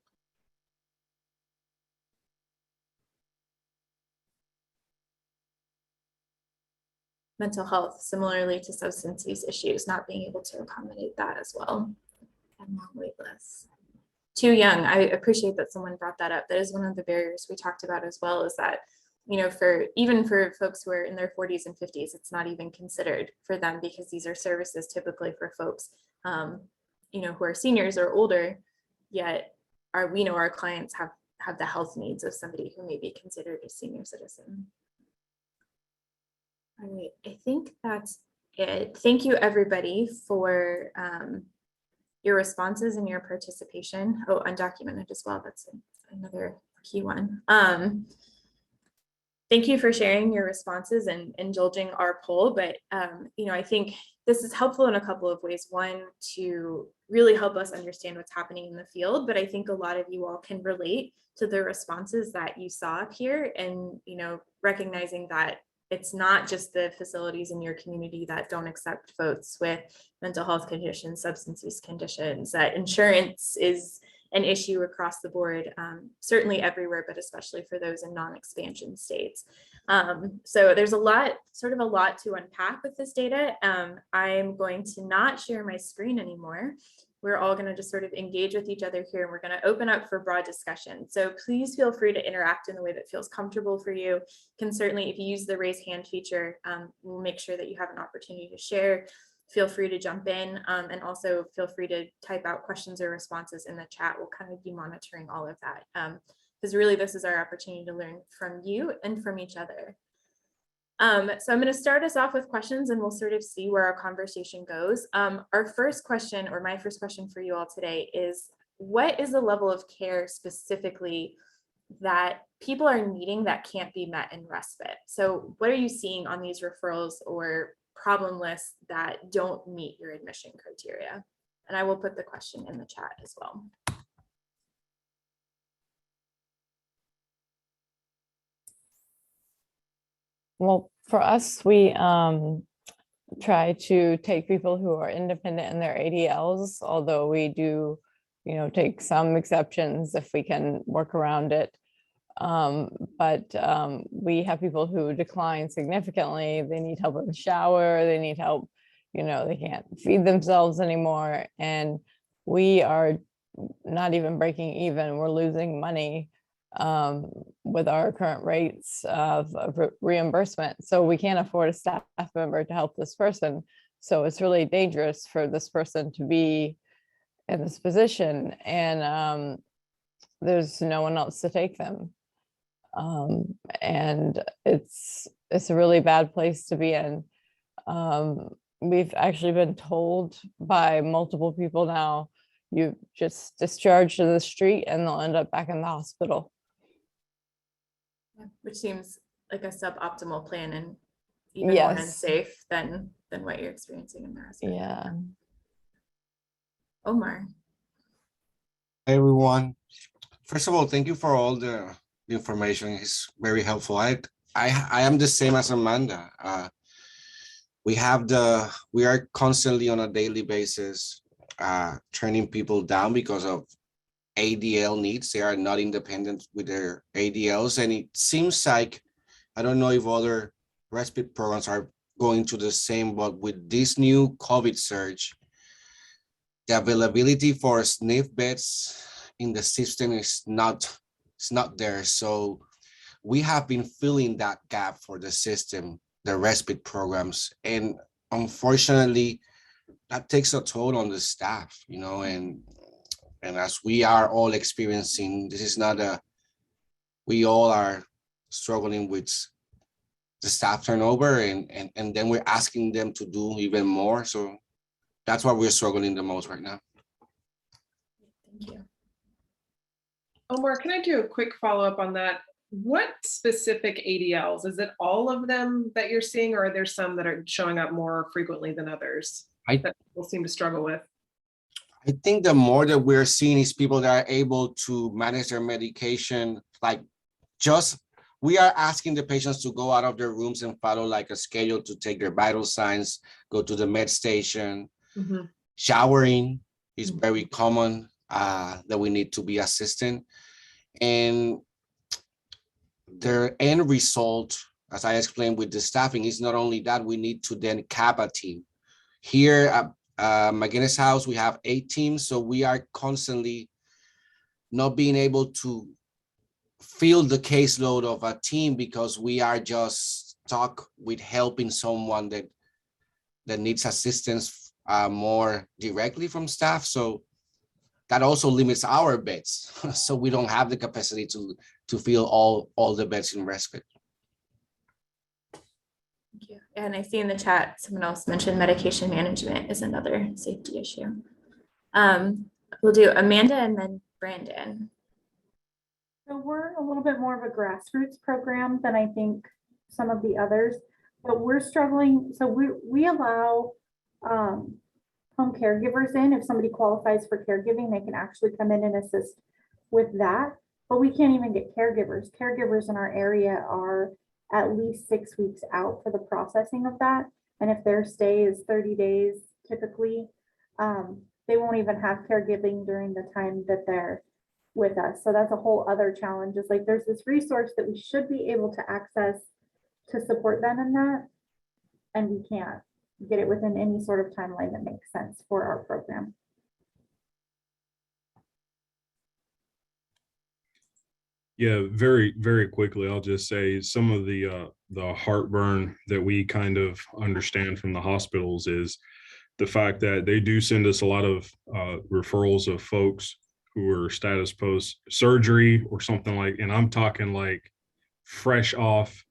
Mental health, similarly to substance use issues, not being able to accommodate that as well. And long wait lists. Too young. I appreciate that someone brought that up. That is one of the barriers we talked about as well, is that, you know, even for folks who are in their 40s and 50s, it's not even considered for them, because these are services typically for folks, you know, who are seniors or older, yet we know our clients have the health needs of somebody who may be considered a senior citizen. All right, I think that's it. Thank you, everybody, for your responses and your participation. Oh, undocumented as well. That's another key one. Thank you for sharing your responses and indulging our poll. But you know, I think this is helpful in a couple of ways. One, to really help us understand what's happening in the field. But I think a lot of you all can relate to the responses that you saw up here, and you know, recognizing that it's not just the facilities in your community that don't accept folks with mental health conditions, substance use conditions, that insurance is an issue across the board, certainly everywhere, but especially for those in non-expansion states. So there's a lot to unpack with this data. I'm going to not share my screen anymore. We're all going to just sort of engage with each other here, and we're going to open up for broad discussion. So please feel free to interact in the way that feels comfortable for you. You can certainly, if you use the raise hand feature, we'll make sure that you have an opportunity to share. Feel free to jump in, and also feel free to type out questions or responses in the chat. We'll kind of be monitoring all of that, because really this is our opportunity to learn from you and from each other. So I'm going to start us off with questions, and we'll sort of see where our conversation goes. Our first question, or my first question for you all today, is what is the level of care specifically that people are needing that can't be met in respite? So what are you seeing on these referrals or problem lists that don't meet your admission criteria? And I will put the question in the chat as well. Well, for us, we try to take people who are independent in their ADLs, although we do, you know, take some exceptions if we can work around it. But we have people who decline significantly. They need help in the shower, they need help, you know, they can't feed themselves anymore. And we are not even breaking even, we're losing money with our current rates of reimbursement. So we can't afford a staff member to help this person. So it's really dangerous for this person to be in this position, and there's no one else to take them. And it's a really bad place to be in. We've actually been told by multiple people now, you just discharge to the street and they'll end up back in the hospital. Which seems like a suboptimal plan, and even more unsafe than what you're experiencing in the hospital. Yeah. Omar. Hey everyone. First of all, thank you for all the information. It's very helpful. I am the same as Amanda. We are constantly on a daily basis turning people down because of ADL needs. They are not independent with their ADLs, and it seems like, I don't know if other respite programs are going to the same, but with this new COVID surge, the availability for SNF beds in the system is not there. So we have been filling that gap for the system, the respite programs. And unfortunately, that takes a toll on the staff, you know, and as we are all experiencing, this is not we all are struggling with the staff turnover, and then we're asking them to do even more. So that's why we're struggling the most right now. Thank you. Omar, can I do a quick follow-up on that? What specific ADLs? Is it all of them that you're seeing, or are there some that are showing up more frequently than others that people seem to struggle with? I think the more that we're seeing is people that are able to manage their medication, like we are asking the patients to go out of their rooms and follow like a schedule to take their vital signs, go to the med station. Mm-hmm. Showering is very common that we need to be assisting. And their end result, as I explained with the staffing, is not only that, we need to then cap a team. Here at McGinnis House, we have 8 teams, so we are constantly not being able to fill the caseload of a team because we are just stuck with helping someone that needs assistance more directly from staff. So that also limits our beds. So we don't have the capacity to fill all the beds in respite. Thank you. And I see in the chat, someone else mentioned medication management is another safety issue. We'll do Amanda and then Brandon. So we're a little bit more of a grassroots program than I think some of the others, but we're struggling. So we allow home caregivers in. If somebody qualifies for caregiving, they can actually come in and assist with that, but we can't even get caregivers. Caregivers in our area are at least 6 weeks out for the processing of that. And if their stay is 30 days, typically, they won't even have caregiving during the time that they're with us. So that's a whole other challenge. It's like there's this resource that we should be able to access to support them in that, and we can't get it within any sort of timeline that makes sense for our program. Yeah, very, very quickly, I'll just say some of the heartburn that we kind of understand from the hospitals is the fact that they do send us a lot of referrals of folks who are status post surgery or something like, and I'm talking like fresh off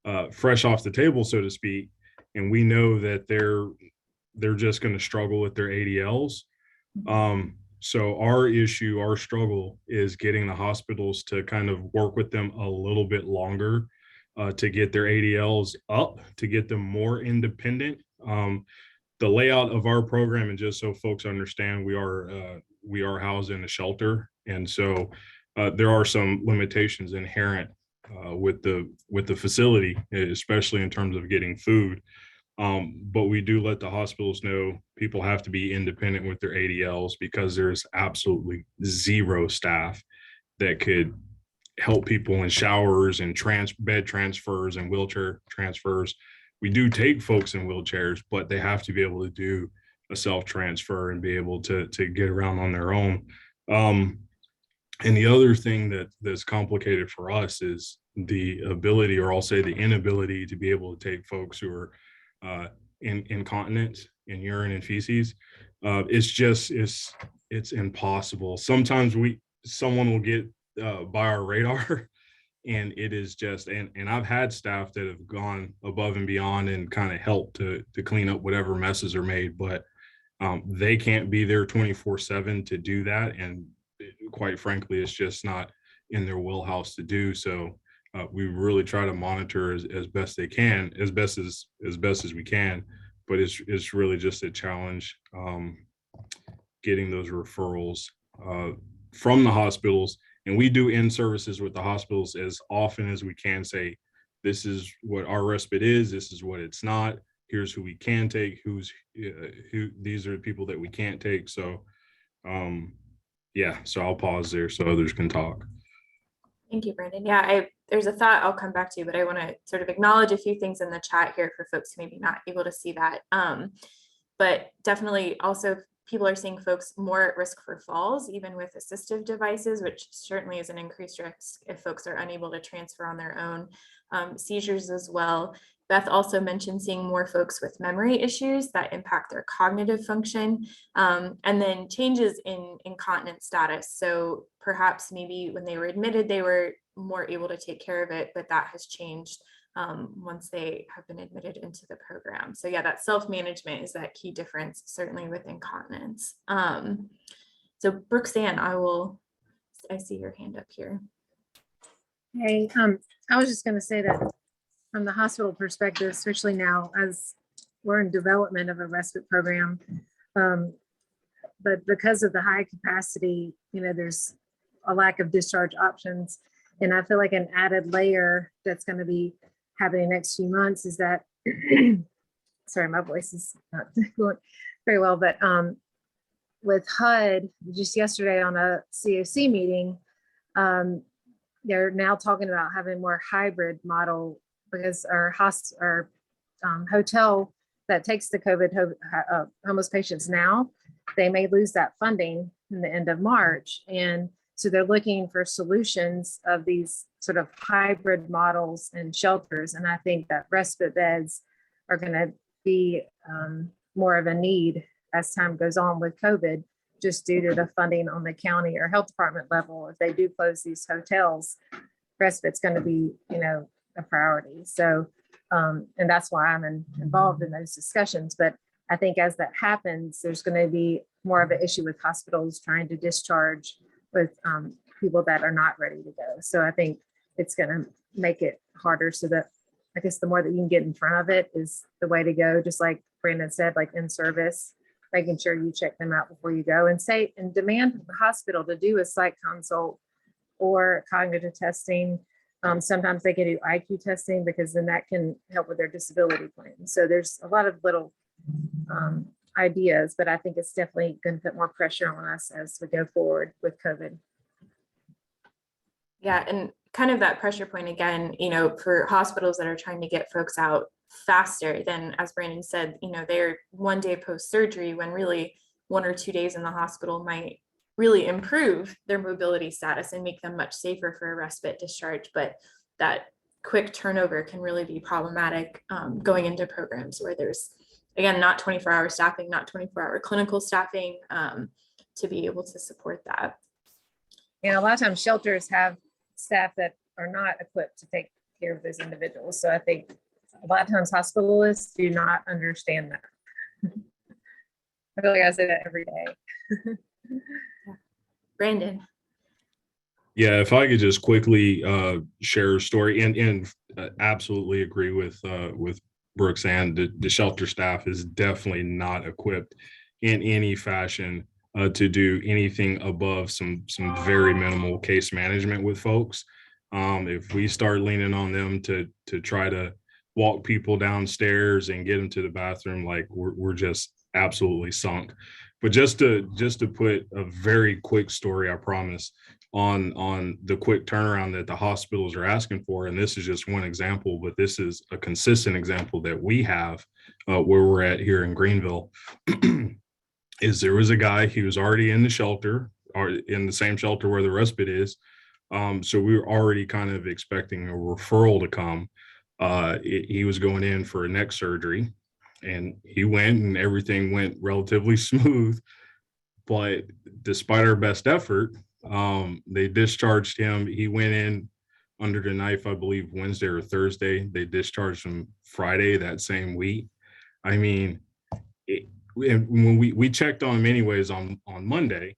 the table, so to speak. And we know that they're just going to struggle with their ADLs. So our struggle is getting the hospitals to kind of work with them a little bit longer to get their ADLs up, to get them more independent. The layout of our program, and just so folks understand, we are housed in a shelter, and so there are some limitations inherent with the facility, especially in terms of getting food. But we do let the hospitals know people have to be independent with their ADLs because there's absolutely zero staff that could help people in showers and bed transfers and wheelchair transfers. We do take folks in wheelchairs, but they have to be able to do a self-transfer and be able to get around on their own. And the other thing that's complicated for us is the ability, or I'll say the inability, to be able to take folks who are incontinent in urine and feces. It's impossible. Sometimes someone will get by our radar, and it is just, and I've had staff that have gone above and beyond and kind of helped to clean up whatever messes are made, but they can't be there 24/7 to do that. And quite frankly, it's just not in their wheelhouse to do. So we really try to monitor as best they can, as best as we can, but it's really just a challenge getting those referrals from the hospitals. And we do end services with the hospitals as often as we can, say, this is what our respite is, this is what it's not, here's who we can take, who these are the people that we can't take. So yeah, so I'll pause there so others can talk. Thank you, Brandon. Yeah, there's a thought I'll come back to, but I want to sort of acknowledge a few things in the chat here for folks who maybe not able to see that. But definitely also people are seeing folks more at risk for falls, even with assistive devices, which certainly is an increased risk if folks are unable to transfer on their own. Seizures as well. Beth also mentioned seeing more folks with memory issues that impact their cognitive function, and then changes in incontinence status. So perhaps maybe when they were admitted, they were more able to take care of it, but that has changed once they have been admitted into the program. So yeah, that self-management is that key difference, certainly with incontinence. So Brooksanne, I see your hand up here. Hey, I was just going to say that from the hospital perspective, especially now as we're in development of a respite program, but because of the high capacity, there's a lack of discharge options. And I feel like an added layer that's going to be happening next few months is that, sorry, my voice is not going very well, but with HUD, just yesterday on a COC meeting, they're now talking about having more hybrid model because our hotel that takes the COVID homeless patients now, they may lose that funding in the end of March. And so they're looking for solutions of these sort of hybrid models and shelters. And I think that respite beds are going to be more of a need as time goes on with COVID, just due to the funding on the county or health department level. If they do close these hotels, respite's going to be, a priority. So, and that's why I'm involved in those discussions. But I think as that happens, there's going to be more of an issue with hospitals trying to discharge with people that are not ready to go. So I think it's going to make it harder, so that I guess the more that you can get in front of it is the way to go. Just like Brandon said, like in service, making sure you check them out before you go, and demand from the hospital to do a psych consult or cognitive testing. Sometimes they can do IQ testing because then that can help with their disability plan. So there's a lot of little ideas, but I think it's definitely going to put more pressure on us as we go forward with COVID. Yeah, and kind of that pressure point again, for hospitals that are trying to get folks out faster than, as Brandon said, they're one day post-surgery, when really 1 or 2 days in the hospital might really improve their mobility status and make them much safer for a respite discharge. But that quick turnover can really be problematic going into programs where there's, again, not 24-hour staffing, not 24-hour clinical staffing to be able to support that. And a lot of times shelters have staff that are not equipped to take care of those individuals. So I think a lot of times hospitalists do not understand that. I feel like I say that every day. Brandon. Yeah, if I could just quickly share a story, and absolutely agree with Brooks, and the shelter staff is definitely not equipped in any fashion to do anything above some very minimal case management with folks. If we start leaning on them to try to walk people downstairs and get them to the bathroom, like we're just absolutely sunk. But just to put a very quick story, I promise, on the quick turnaround that the hospitals are asking for, and this is just one example, but this is a consistent example that we have where we're at here in Greenville, is there was a guy, he was already in the shelter, or in the same shelter where the respite is. So we were already kind of expecting a referral to come. He was going in for a neck surgery, and he went, and everything went relatively smooth. But despite our best effort, they discharged him. He went in under the knife, I believe, Wednesday or Thursday. They discharged him Friday that same week. I mean, when we checked on him anyways on Monday,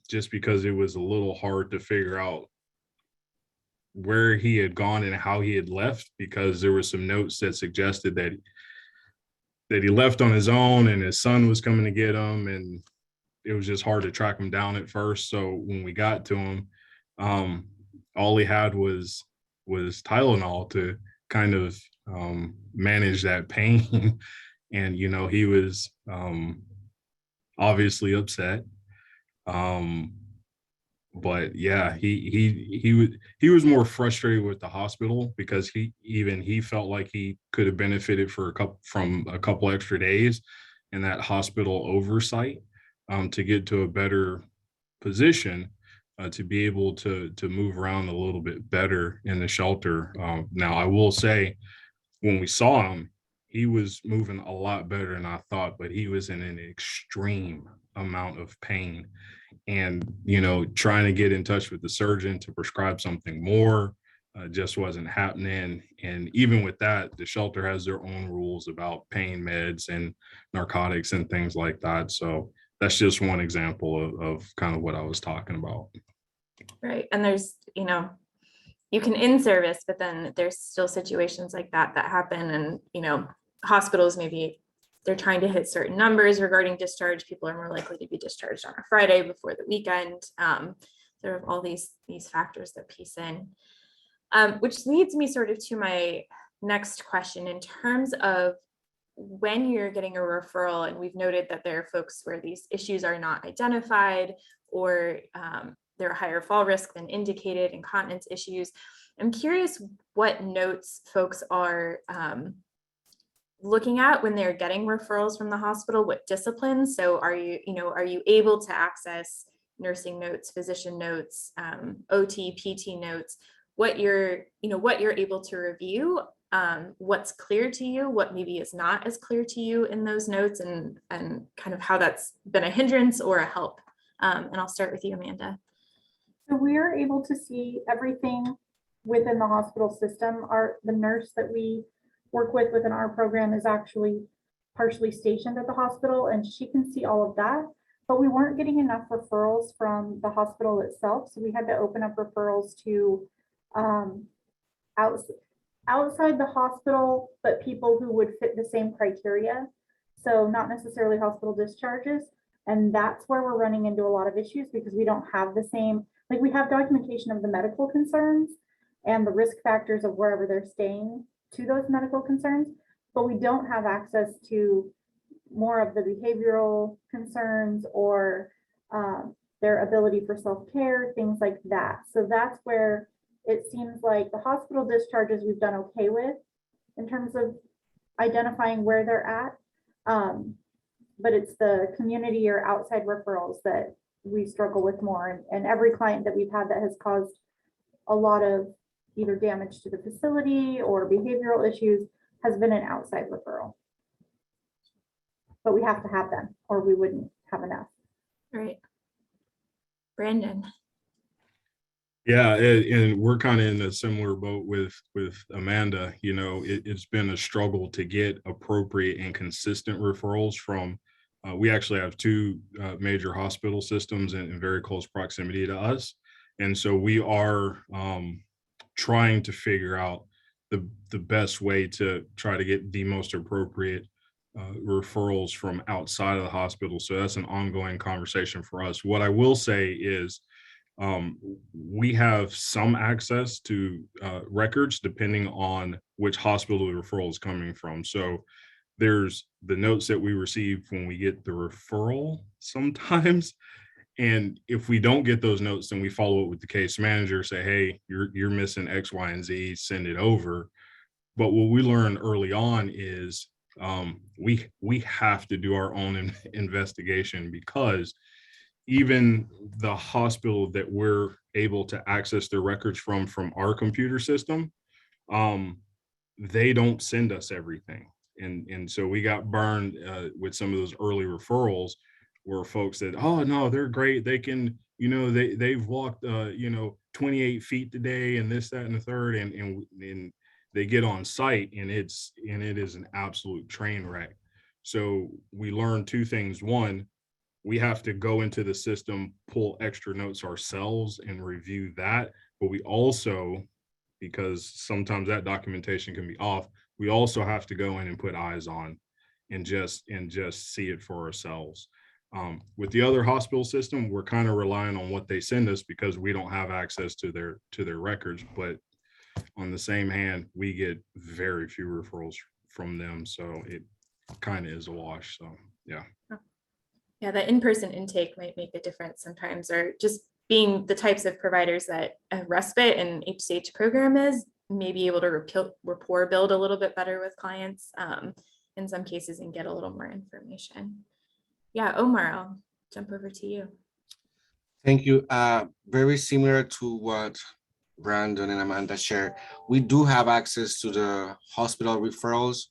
just because it was a little hard to figure out where he had gone and how he had left, because there were some notes that suggested that he left on his own and his son was coming to get him, and it was just hard to track him down at first. So when we got to him, all he had was Tylenol to kind of manage that pain. And, he was obviously upset. But yeah, he was more frustrated with the hospital because he felt like he could have benefited from a couple extra days. and that hospital oversight to get to a better position to be able to move around a little bit better in the shelter. Now, I will say, when we saw him, he was moving a lot better than I thought, but he was in an extreme amount of pain. And, trying to get in touch with the surgeon to prescribe something more just wasn't happening. And even with that, the shelter has their own rules about pain meds and narcotics and things like that. So that's just one example of kind of what I was talking about. Right. And there's, you can in service, but then there's still situations like that happen. And, hospitals, maybe they're trying to hit certain numbers regarding discharge. People are more likely to be discharged on a Friday before the weekend. There are all these factors that piece in, which leads me sort of to my next question in terms of when you're getting a referral, and we've noted that there are folks where these issues are not identified, or they're a higher fall risk than indicated, incontinence issues. I'm curious what notes folks are looking at when they're getting referrals from the hospital, what disciplines. So are you able to access nursing notes, physician notes, OT, PT notes, what you're able to review, what's clear to you, what maybe is not as clear to you in those notes, and kind of how that's been a hindrance or a help. And I'll start with you, Amanda. So we are able to see everything within the hospital system. The nurse that we work with within our program is actually partially stationed at the hospital, and she can see all of that. But we weren't getting enough referrals from the hospital itself, so we had to open up referrals to outside the hospital, but people who would fit the same criteria. So not necessarily hospital discharges. And that's where we're running into a lot of issues, because we don't have the same, like, we have documentation of the medical concerns and the risk factors of wherever they're staying to those medical concerns, but we don't have access to more of the behavioral concerns or their ability for self-care, things like that. So that's where it seems like the hospital discharges we've done okay with in terms of identifying where they're at. But it's the community or outside referrals that we struggle with more. And every client that we've had that has caused a lot of either damage to the facility or behavioral issues has been an outside referral. But we have to have them or we wouldn't have enough. Right. Brandon. Yeah, and we're kind of in a similar boat with Amanda. It's been a struggle to get appropriate and consistent referrals from. We actually have two major hospital systems in very close proximity to us, and so we are trying to figure out the best way to try to get the most appropriate referrals from outside of the hospital. So that's an ongoing conversation for us. What I will say is, we have some access to records depending on which hospital the referral is coming from. So there's the notes that we receive when we get the referral sometimes. And if we don't get those notes, then we follow it with the case manager, say, hey, you're missing X, Y, and Z, send it over. But what we learned early on is we have to do our own investigation, because even the hospital that we're able to access their records from our computer system, they don't send us everything. And so we got burned with some of those early referrals where folks said, oh, no, they're great. They can, they've walked, 28 feet today and this, that, and the third. And they get on site and it is an absolute train wreck. So we learned two things. One, we have to go into the system, pull extra notes ourselves and review that. But we also, because sometimes that documentation can be off, we also have to go in and put eyes on and just see it for ourselves. With the other hospital system, we're kind of relying on what they send us because we don't have access to their records. But on the same hand, we get very few referrals from them. So it kind of is a wash. So, yeah. Yeah, the in-person intake might make a difference sometimes, or just being the types of providers that a Respite and HCH program is, may be able to rapport build a little bit better with clients. in some cases and get a little more information. Yeah, Omar, I'll jump over to you. Thank you. Very similar to what Brandon and Amanda shared. We do have access to the hospital referrals,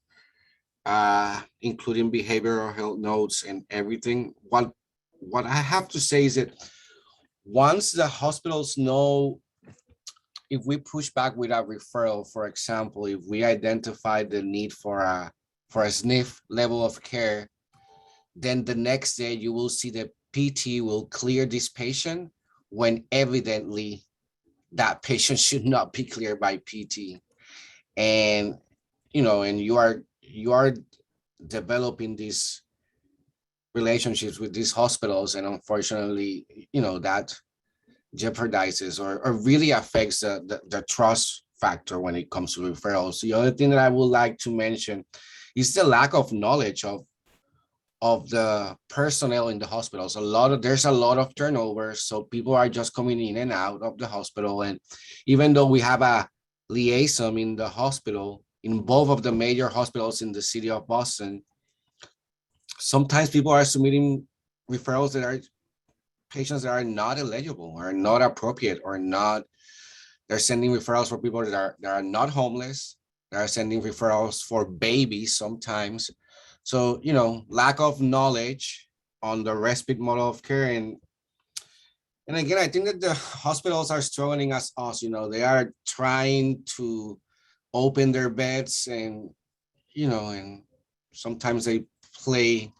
including behavioral health notes and everything. What I have to say is that once the hospitals know, if we push back with a referral, for example, if we identify the need for a SNF level of care, then the next day you will see the PT will clear this patient when evidently that patient should not be cleared by PT. And, and you are developing these relationships with these hospitals. And unfortunately, that jeopardizes or really affects the trust factor when it comes to referrals. The other thing that I would like to mention is the lack of knowledge of the personnel in the hospitals. There's a lot of turnover, so people are just coming in and out of the hospital. And even though we have a liaison in the hospital, in both of the major hospitals in the city of Boston, sometimes people are submitting referrals that are patients that are not eligible or not appropriate or not. They're sending referrals for people that are not homeless. They're sending referrals for babies sometimes. So, lack of knowledge on the respite model of care. And again, I think that the hospitals are struggling as us, they are trying to open their beds and sometimes they play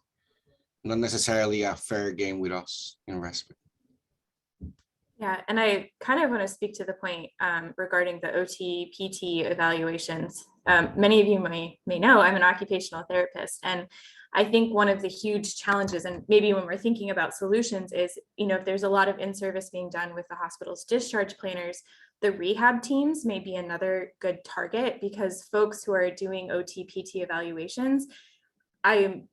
not necessarily a fair game with us in respite. Yeah, and I kind of want to speak to the point regarding the OT, PT evaluations. Many of you may know I'm an occupational therapist, and I think one of the huge challenges, and maybe when we're thinking about solutions, is if there's a lot of in-service being done with the hospital's discharge planners, the rehab teams may be another good target, because folks who are doing OT, PT evaluations, I am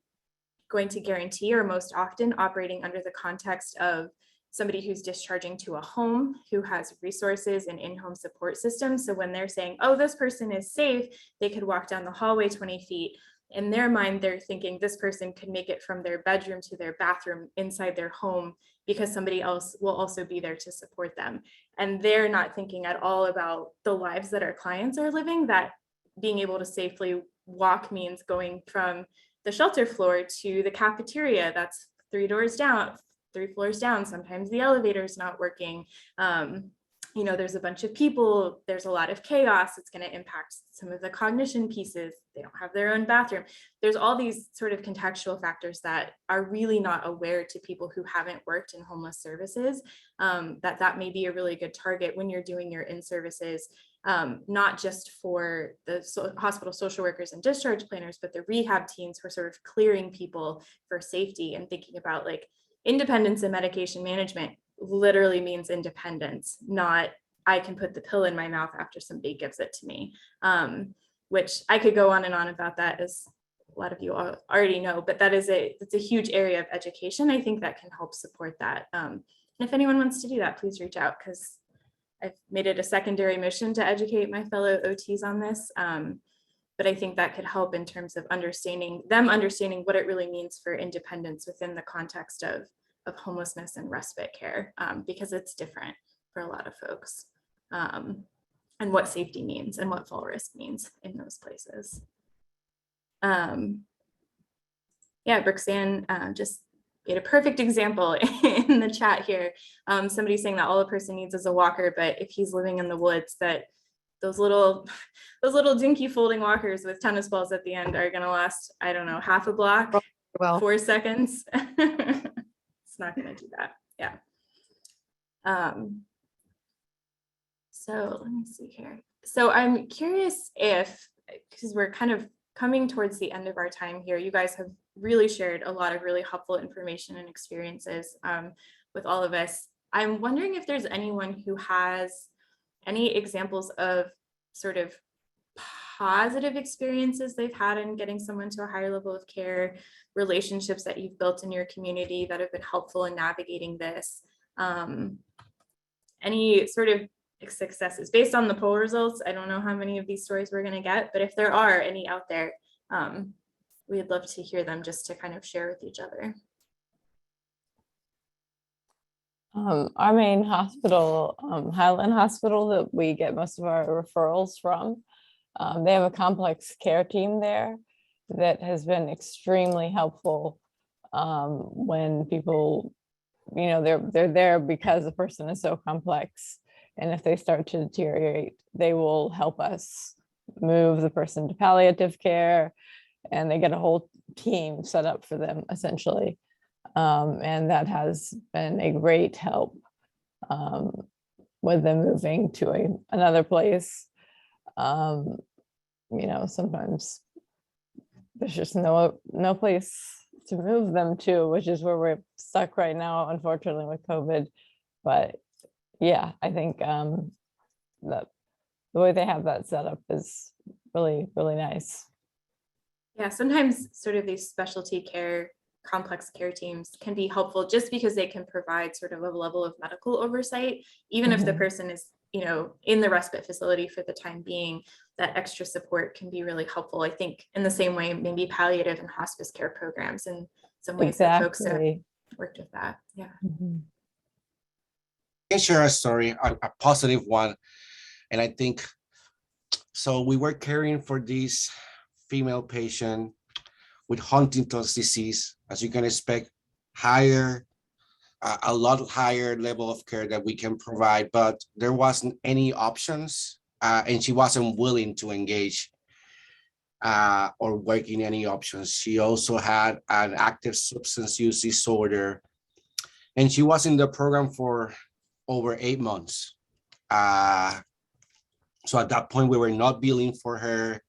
going to guarantee are most often operating under the context of somebody who's discharging to a home, who has resources and in-home support systems. So when they're saying, oh, this person is safe, they could walk down the hallway 20 feet. In their mind, they're thinking this person could make it from their bedroom to their bathroom inside their home, because somebody else will also be there to support them. And they're not thinking at all about the lives that our clients are living, that being able to safely walk means going from the shelter floor to the cafeteria that's 3 floors down. Sometimes the elevator is not working. There's a bunch of people, there's a lot of chaos. It's going to impact some of the cognition pieces. They don't have their own bathroom. There's all these sort of contextual factors that are really not aware to people who haven't worked in homeless services, that may be a really good target when you're doing your in-services, not just for the hospital social workers and discharge planners, but the rehab teams who are sort of clearing people for safety and thinking about like independence in medication management literally means independence, not I can put the pill in my mouth after somebody gives it to me, which I could go on and on about that, as a lot of you already know, but it's a huge area of education. I think that can help support that. And if anyone wants to do that, please reach out, because I've made it a secondary mission to educate my fellow OTs on this. But I think that could help in terms of understanding what it really means for independence within the context of homelessness and respite care, because it's different for a lot of folks, and what safety means and what fall risk means in those places. Yeah, Brooksanne just gave a perfect example in the chat here. Somebody saying that all a person needs is a walker, but if he's living in the woods, that those little dinky folding walkers with tennis balls at the end are going to last, I don't know, half a block, 4 seconds. It's not going to do that. Yeah. So let me see here. So I'm curious if, because we're kind of coming towards the end of our time here, you guys have really shared a lot of really helpful information and experiences with all of us. I'm wondering if there's anyone who has any examples of sort of positive experiences they've had in getting someone to a higher level of care, relationships that you've built in your community that have been helpful in navigating this. Any sort of successes based on the poll results. I don't know how many of these stories we're going to get, but if there are any out there, we'd love to hear them just to kind of share with each other. Our main hospital, Highland Hospital, that we get most of our referrals from, they have a complex care team there that has been extremely helpful when people, you know, they're there because the person is so complex. And if they start to deteriorate, they will help us move the person to palliative care, and they get a whole team set up for them essentially. And that has been a great help with them moving to another place. You know, sometimes there's just no place to move them to, which is where we're stuck right now, unfortunately, with COVID. But yeah, I think that the way they have that set up is really, really nice. Yeah, sometimes sort of these specialty care, complex care teams can be helpful just because they can provide sort of a level of medical oversight, even if the person is, you know, in the respite facility for the time being. That extra support can be really helpful. I think in the same way, maybe palliative and hospice care programs in some ways that folks have worked with that. Yeah. I can share a story, a positive one. And I think, so we were caring for this female patient with Huntington's disease, as you can expect, a lot higher level of care that we can provide, but there wasn't any options, and she wasn't willing to engage or work in any options. She also had an active substance use disorder, and she was in the program for over 8 months. So at that point, we were not billing for her.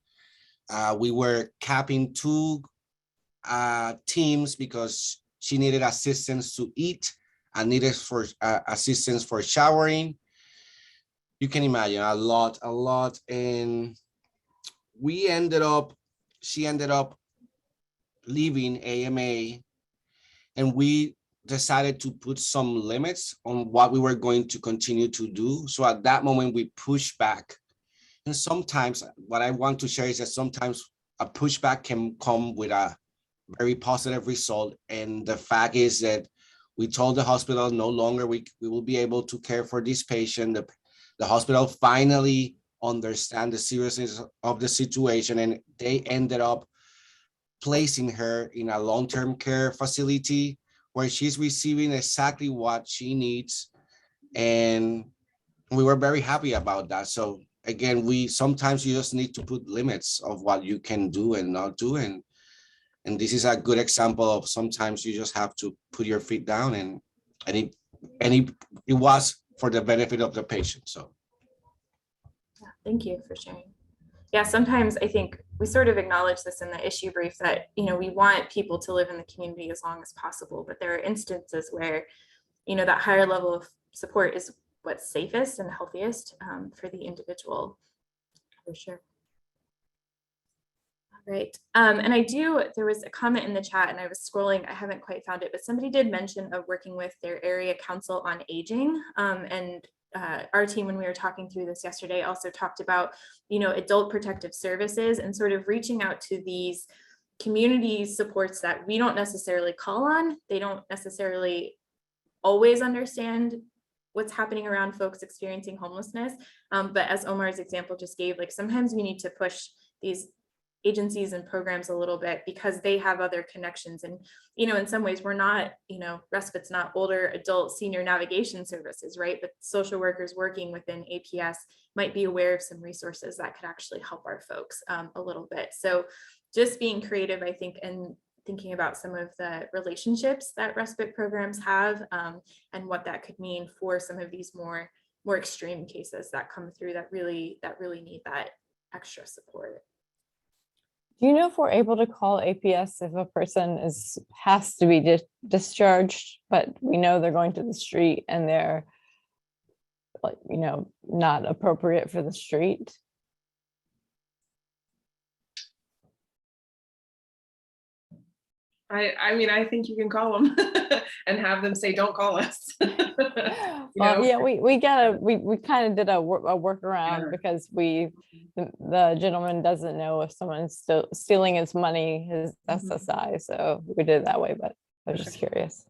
We were capping 2 teams because she needed assistance to eat and needed for assistance for showering. You can imagine a lot. And she ended up leaving AMA, and we decided to put some limits on what we were going to continue to do. So at that moment, we pushed back. And sometimes what I want to share is that sometimes a pushback can come with a very positive result. And the fact is that we told the hospital no longer we will be able to care for this patient. The hospital finally understand the seriousness of the situation, and they ended up placing her in a long-term care facility where she's receiving exactly what she needs. And we were very happy about that. So again, sometimes you just need to put limits of what you can do and not do. And this is a good example of sometimes you just have to put your feet down, and it was for the benefit of the patient. So yeah, thank you for sharing. Yeah, sometimes I think we sort of acknowledge this in the issue brief that, you know, we want people to live in the community as long as possible, but there are instances where, you know, that higher level of support is what's safest and healthiest for the individual, for sure. All right, and there was a comment in the chat and I was scrolling, I haven't quite found it, but somebody did mention of working with their area council on aging, and our team, when we were talking through this yesterday, also talked about, you know, adult protective services and sort of reaching out to these community supports that we don't necessarily call on. They don't necessarily always understand what's happening around folks experiencing homelessness. But as Omar's example just gave, like sometimes we need to push these agencies and programs a little bit because they have other connections. And, you know, in some ways we're not, you know, Respite's not older adult senior navigation services, right? But social workers working within APS might be aware of some resources that could actually help our folks a little bit. So just being creative, I think, and thinking about some of the relationships that respite programs have and what that could mean for some of these more extreme cases that come through that really need that extra support. Do you know if we're able to call APS if a person has to be discharged, but we know they're going to the street and they're, like, you know, not appropriate for the street? I mean, I think you can call them and have them say, don't call us. Well, yeah, we kind of did a workaround Yeah. because the gentleman doesn't know if someone's still stealing his money, his SSI. So we did it that way, but I was just curious.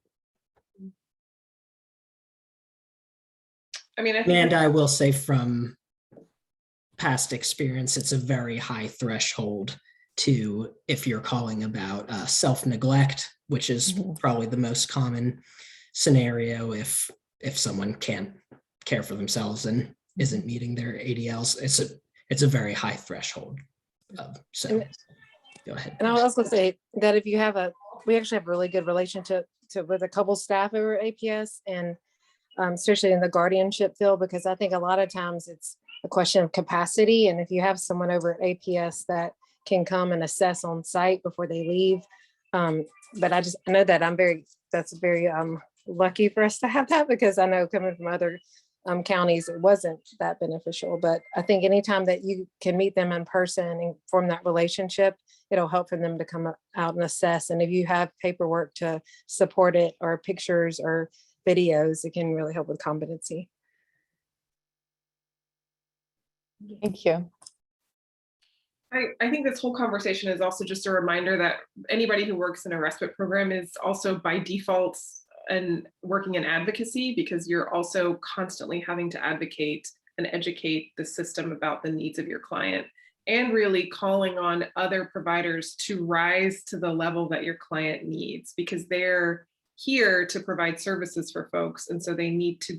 I mean, I think And I will say from past experience, it's a very high threshold to, if you're calling about self-neglect, which is probably the most common scenario if someone can't care for themselves and isn't meeting their ADLs, it's a very high threshold. So go ahead. And I was gonna say that if you have we actually have a really good relationship with a couple staff over at APS, and especially in the guardianship field, because I think a lot of times it's a question of capacity. And if you have someone over at APS that can come and assess on site before they leave. But I know that that's very lucky for us to have that, because I know coming from other counties, it wasn't that beneficial. But I think anytime that you can meet them in person and form that relationship, it'll help for them to come out and assess. And if you have paperwork to support it, or pictures or videos, it can really help with competency. Thank you. I think this whole conversation is also just a reminder that anybody who works in a respite program is also by default and working in advocacy, because you're also constantly having to advocate and educate the system about the needs of your client, and really calling on other providers to rise to the level that your client needs, because they're here to provide services for folks. And so they need to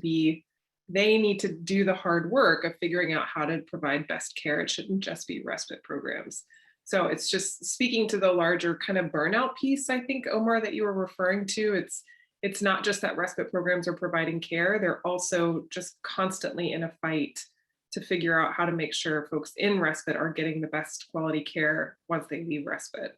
do the hard work of figuring out how to provide best care. It shouldn't just be respite programs. So it's just speaking to the larger kind of burnout piece, I think, Omar, that you were referring to. It's not just that respite programs are providing care, they're also just constantly in a fight to figure out how to make sure folks in respite are getting the best quality care once they leave respite.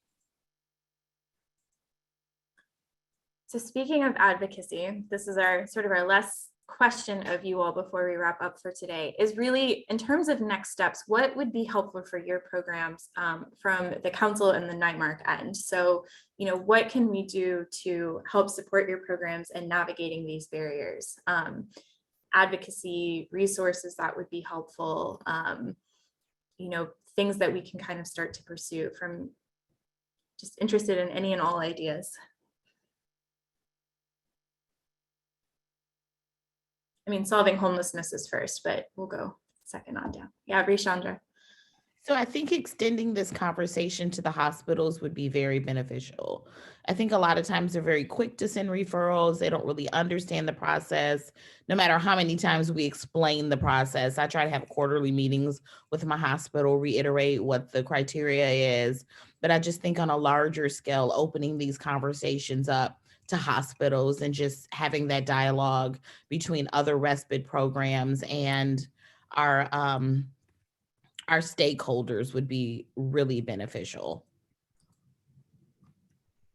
So speaking of advocacy, this is our last question of you all before we wrap up for today, is really in terms of next steps, what would be helpful for your programs from the council and the NIMARC end? So, what can we do to help support your programs in navigating these barriers? Advocacy, resources that would be helpful, things that we can kind of start to pursue. From just interested in any and all ideas. I mean, solving homelessness is first, but we'll go second on down. Yeah, Rishandra. So I think extending this conversation to the hospitals would be very beneficial. I think a lot of times they're very quick to send referrals. They don't really understand the process. No matter how many times we explain the process, I try to have quarterly meetings with my hospital, reiterate what the criteria is. But I just think on a larger scale, opening these conversations up to hospitals and just having that dialogue between other respite programs and our stakeholders would be really beneficial.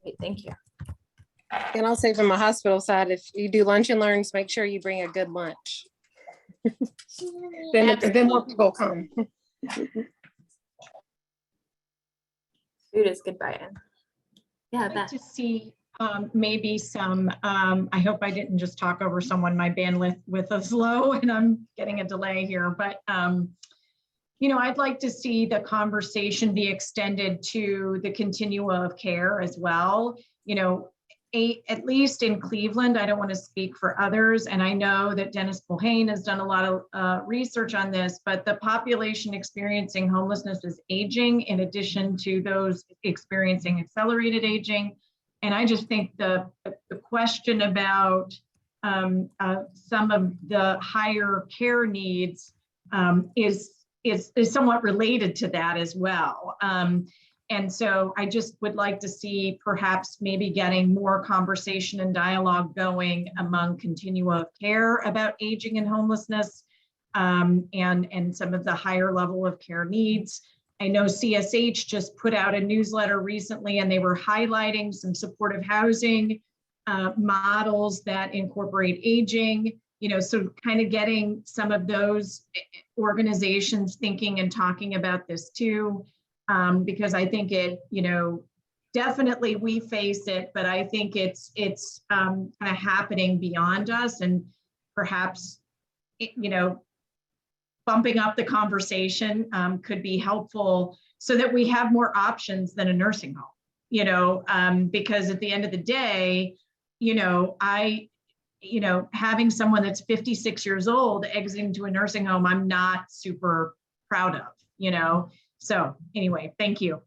Great, thank you. And I'll say from a hospital side, if you do lunch and learns, make sure you bring a good lunch. then more people come. Food is good buy-in. Yeah, I'd like to see maybe some, I hope I didn't just talk over someone, my bandwidth is low and I'm getting a delay here, but I'd like to see the conversation be extended to the continuum of care as well. At least in Cleveland, I don't want to speak for others, and I know that Dennis Bohane has done a lot of research on this, but the population experiencing homelessness is aging in addition to those experiencing accelerated aging. And I just think the question about some of the higher care needs is somewhat related to that as well. And so I just would like to see perhaps maybe getting more conversation and dialogue going among continua of care about aging and homelessness and some of the higher level of care needs. I know CSH just put out a newsletter recently and they were highlighting some supportive housing models that incorporate aging, so kind of getting some of those organizations thinking and talking about this too. Because I think it, definitely we face it, but I think it's kind of happening beyond us, and perhaps, you know, bumping up the conversation could be helpful so that we have more options than a nursing home, you know, because at the end of the day, you know, having someone that's 56 years old exiting to a nursing home, I'm not super proud of, you know. So anyway, thank you.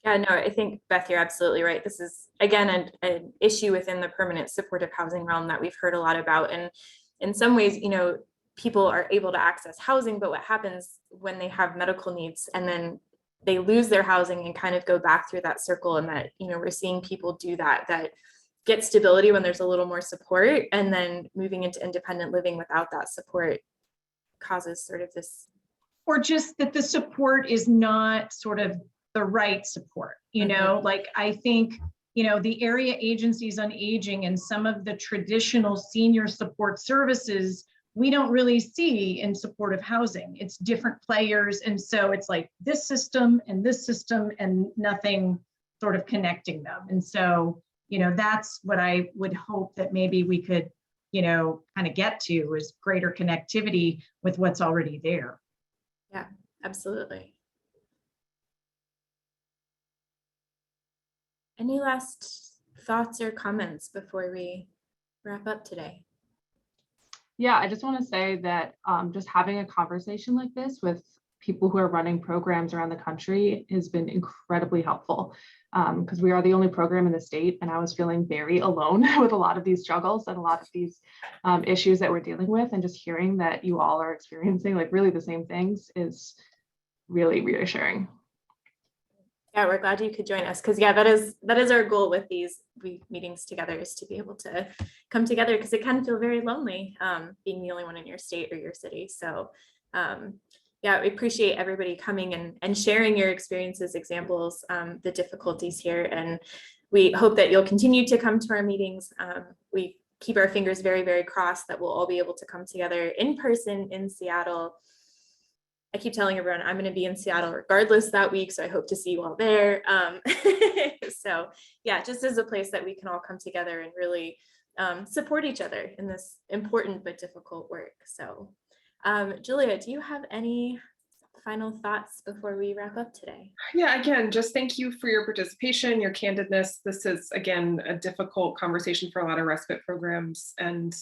Yeah, no, I think, Beth, you're absolutely right. This is, again, an issue within the permanent supportive housing realm that we've heard a lot about. And in some ways, you know, people are able to access housing, but what happens when they have medical needs and then they lose their housing and kind of go back through that circle, and that, you know, we're seeing people do that get stability when there's a little more support, and then moving into independent living without that support causes sort of this. Or just that the support is not sort of the right support, you know, like I think, you know, the area agencies on aging and some of the traditional senior support services, we don't really see in supportive housing. It's different players. And so it's like this system and nothing sort of connecting them. And so, you know, that's what I would hope that maybe we could, you know, kind of get to, is greater connectivity with what's already there. Yeah, absolutely. Any last thoughts or comments before we wrap up today? Yeah, I just want to say that just having a conversation like this with people who are running programs around the country has been incredibly helpful, because we are the only program in the state, and I was feeling very alone with a lot of these struggles and a lot of these issues that we're dealing with, and just hearing that you all are experiencing like really the same things is really reassuring. Yeah, we're glad you could join us, because yeah, that is our goal with these meetings together, is to be able to come together, because it can feel very lonely being the only one in your state or your city. So yeah, we appreciate everybody coming and sharing your experiences, examples, the difficulties here, and we hope that you'll continue to come to our meetings. We keep our fingers very, very crossed that we'll all be able to come together in person in Seattle. I keep telling everyone I'm going to be in Seattle regardless that week, so I hope to see you all there. So yeah, just as a place that we can all come together and really support each other in this important but difficult work. So Julia, do you have any final thoughts before we wrap up today? Yeah, again, just thank you for your participation, your candidness. This is, again, a difficult conversation for a lot of respite programs. And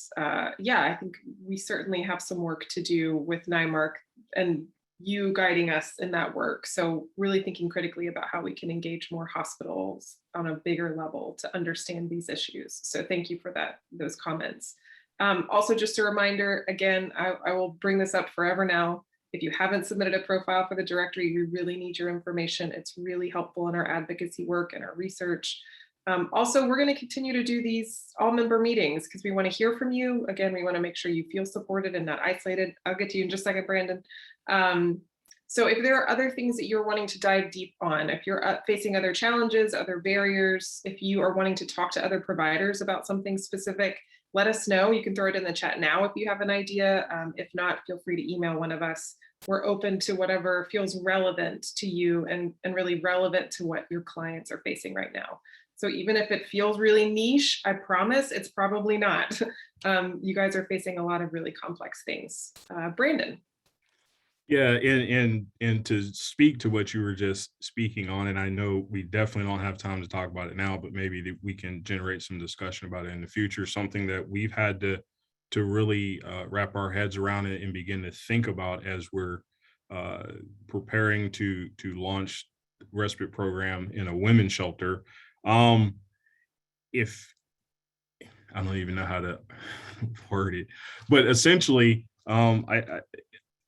yeah, I think we certainly have some work to do with NIMARC and you guiding us in that work. So really thinking critically about how we can engage more hospitals on a bigger level to understand these issues. So thank you for those comments. Also, just a reminder, again, I will bring this up forever now. If you haven't submitted a profile for the directory, we really need your information. It's really helpful in our advocacy work and our research. Also, we're going to continue to do these all-member meetings because we want to hear from you. Again, we want to make sure you feel supported and not isolated. I'll get to you in just a second, Brandon. So if there are other things that you're wanting to dive deep on, if you're facing other challenges, other barriers, if you are wanting to talk to other providers about something specific, let us know. You can throw it in the chat now if you have an idea. If not, feel free to email one of us. We're open to whatever feels relevant to you and really relevant to what your clients are facing right now. So even if it feels really niche, I promise it's probably not. You guys are facing a lot of really complex things. Brandon. Yeah, and to speak to what you were just speaking on, and I know we definitely don't have time to talk about it now, but maybe we can generate some discussion about it in the future. Something that we've had to really wrap our heads around it and begin to think about as we're preparing to launch the respite program in a women's shelter. If I don't even know how to word it, but essentially,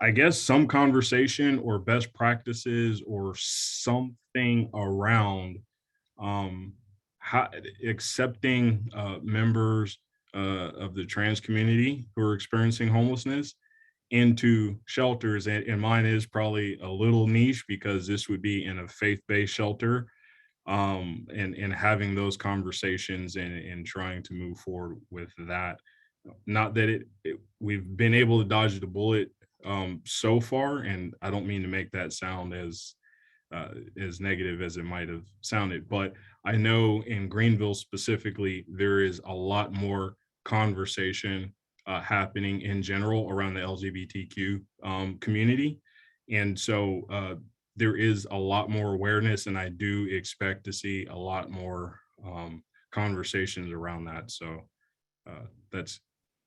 I guess some conversation or best practices or something around how accepting members of the trans community who are experiencing homelessness into shelters. And mine is probably a little niche because this would be in a faith-based shelter, and having those conversations and trying to move forward with that. Not that we've been able to dodge the bullet so far, and I don't mean to make that sound as negative as it might have sounded, but I know in Greenville specifically, there is a lot more conversation happening in general around the LGBTQ community. And so there is a lot more awareness, and I do expect to see a lot more conversations around that. So that's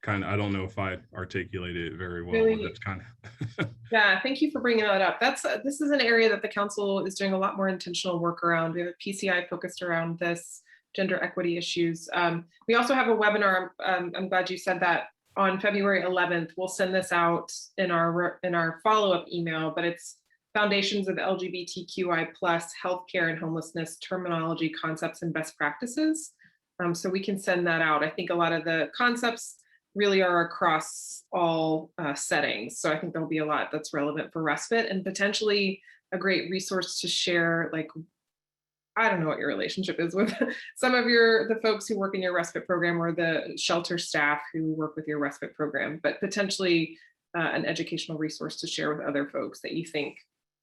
kind of, I don't know if I articulated it very well, but that's kind of. Yeah, thank you for bringing that up. This is an area that the council is doing a lot more intentional work around. We have a PCI focused around this, gender equity issues. We also have a webinar, I'm glad you said that, on February 11th. We'll send this out in our follow-up email, but it's Foundations of LGBTQI+ Healthcare and Homelessness Terminology, Concepts, and Best Practices. So we can send that out. I think a lot of the concepts really are across all settings. So I think there'll be a lot that's relevant for respite, and potentially a great resource to share. Like, I don't know what your relationship is with some of the folks who work in your respite program, or the shelter staff who work with your respite program, but potentially an educational resource to share with other folks that you think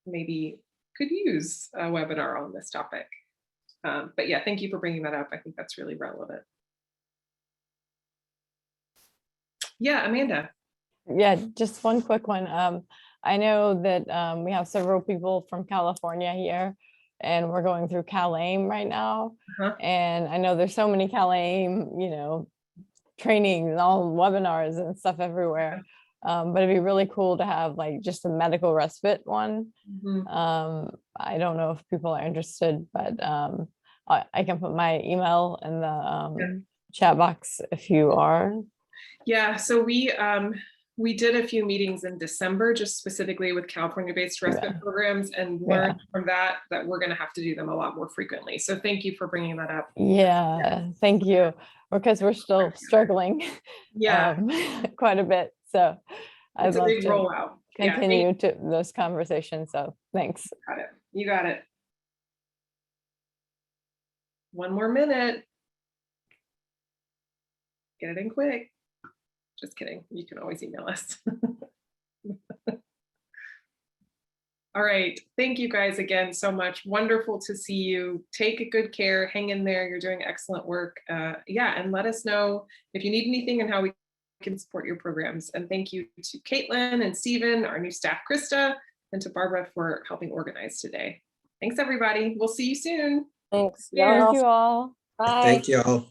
maybe could use a webinar on this topic. But yeah, thank you for bringing that up. I think that's really relevant. Yeah, Amanda. Yeah, just one quick one. I know that we have several people from California here, and we're going through CalAIM right now. And I know there's so many CalAIM, trainings and all webinars and stuff everywhere. But it'd be really cool to have like just a medical respite one. I don't know if people are interested, but I can put my email in the chat box if you are. Yeah, so we did a few meetings in December, just specifically with California-based respite programs, and learned from that we're going to have to do them a lot more frequently. So thank you for bringing that up. Yeah, thank you. Because we're still struggling quite a bit. So I'd love to rollout. Continue to those conversations. So thanks. Got it. You got it. One more minute. Get it in quick. Just kidding. You can always email us. All right. Thank you guys again so much. Wonderful to see you. Take good care. Hang in there. You're doing excellent work. And let us know if you need anything and how we can support your programs. And thank you to Caitlin and Stephen, our new staff, Krista, and to Barbara for helping organize today. Thanks, everybody. We'll see you soon. Thanks. Thank you all. Bye. Thank you all.